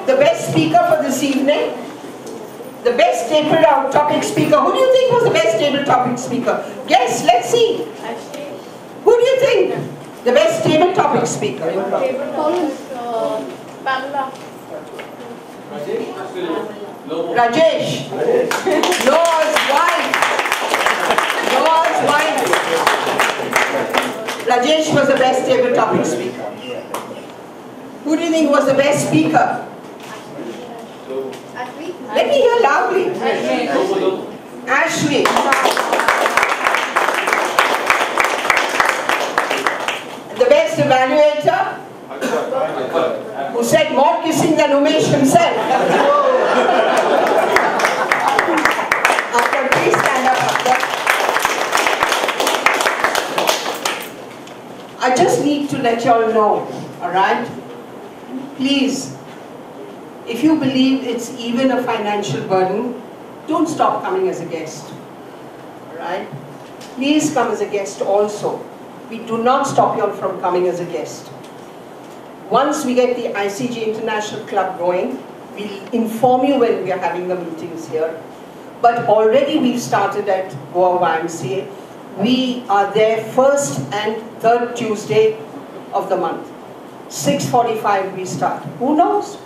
the best speaker for this evening. The best tapered out topic speaker. Who do you think was the best table topic speaker? Guess, let's see. Who do you think? The best table topic speaker. Rajesh. Noah's wife. Noah's wife. Rajesh was the best table topic speaker. Who do you think was the best speaker? Let me hear loudly. Ashley. The best evaluator? Who said more kissing than Umesh himself. After, please stand up after. I just need to let you all know, alright? Please, if you believe it's even a financial burden, don't stop coming as a guest, alright? Please come as a guest also. We do not stop you all from coming as a guest. Once we get the ICG International Club going, we'll inform you when we are having the meetings here. But already we've started at Goa YMCA. We are there first and third Tuesday of the month. 6:45 we start. Who knows?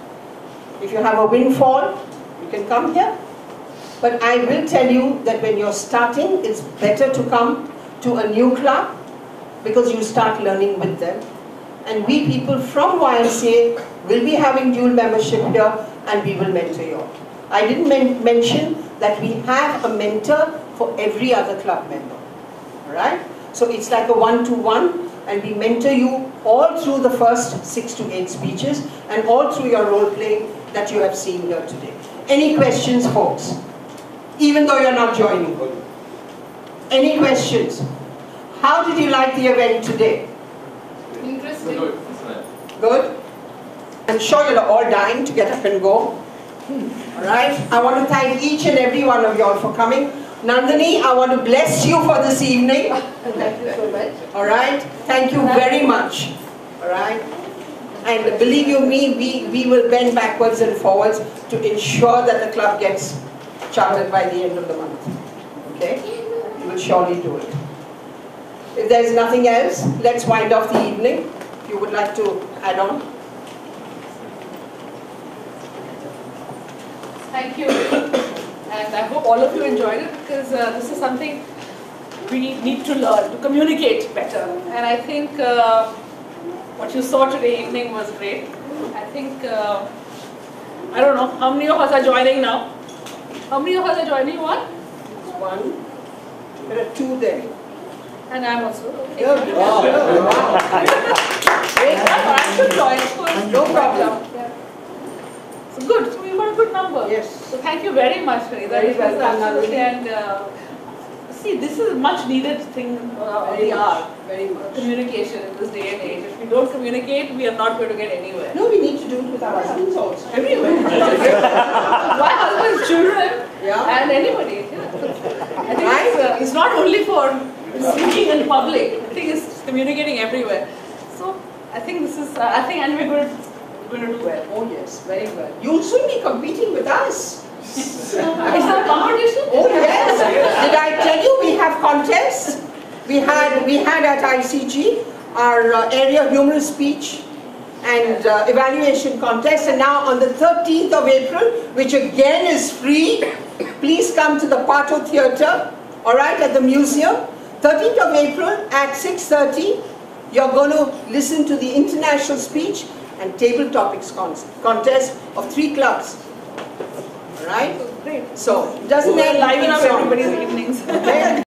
If you have a windfall, you can come here. But I will tell you that when you're starting, it's better to come to a new club because you start learning with them. And we people from YMCA will be having dual membership here, and we will mentor you all. I didn't mention that we have a mentor for every other club member. Alright? So it's like a 1-to-1, and we mentor you all through the first 6 to 8 speeches and all through your role playing that you have seen here today. Any questions, folks? Even though you're not joining. Any questions? How did you like the event today? Interesting. Good? I'm sure you're all dying to get up and go. Alright? I want to thank each and every one of you all for coming. Nandini, I want to bless you for this evening. Thank you so much. Alright? Thank you very much. Alright? And believe you me, we will bend backwards and forwards to ensure that the club gets chartered by the end of the month. Okay? We will surely do it. If there is nothing else, let's wind off the evening. If you would like to add on. Thank you. And I hope all of you enjoyed it, because this is something we need to learn, to communicate better. And I think what you saw today evening was great. I think, I don't know, how many of us are joining now? How many of us are joining? One? One. There are two there. And I'm also. Okay. Wow. I should join, of course. No problem. Yeah. So good. So we got a good number. Yes. So thank you very much, Farida. Very welcome, Absolutely. And see, this is a much needed thing of the hour. Very much. Communication in this day and age. If we don't communicate, we are not going to get anywhere. No, we need to do it with our husbands also. Everywhere. My husband's children. Yeah. And anybody. Yeah. I think it's not only for speaking in public. I think it's communicating everywhere. So I think this is. And we're going to do well. Oh yes, very well. You'll soon be competing with us. Is there a competition? Oh yes. Did I tell you we have contests? We had at ICG our area human speech and evaluation contest, and now on the 13th of April, which again is free, please come to the Pato Theatre, alright, at the museum. 13th of April at 6:30, you're going to listen to the international speech and table topics contest of 3 clubs. Alright? Great. So, doesn't that liven up everybody's evenings? Okay?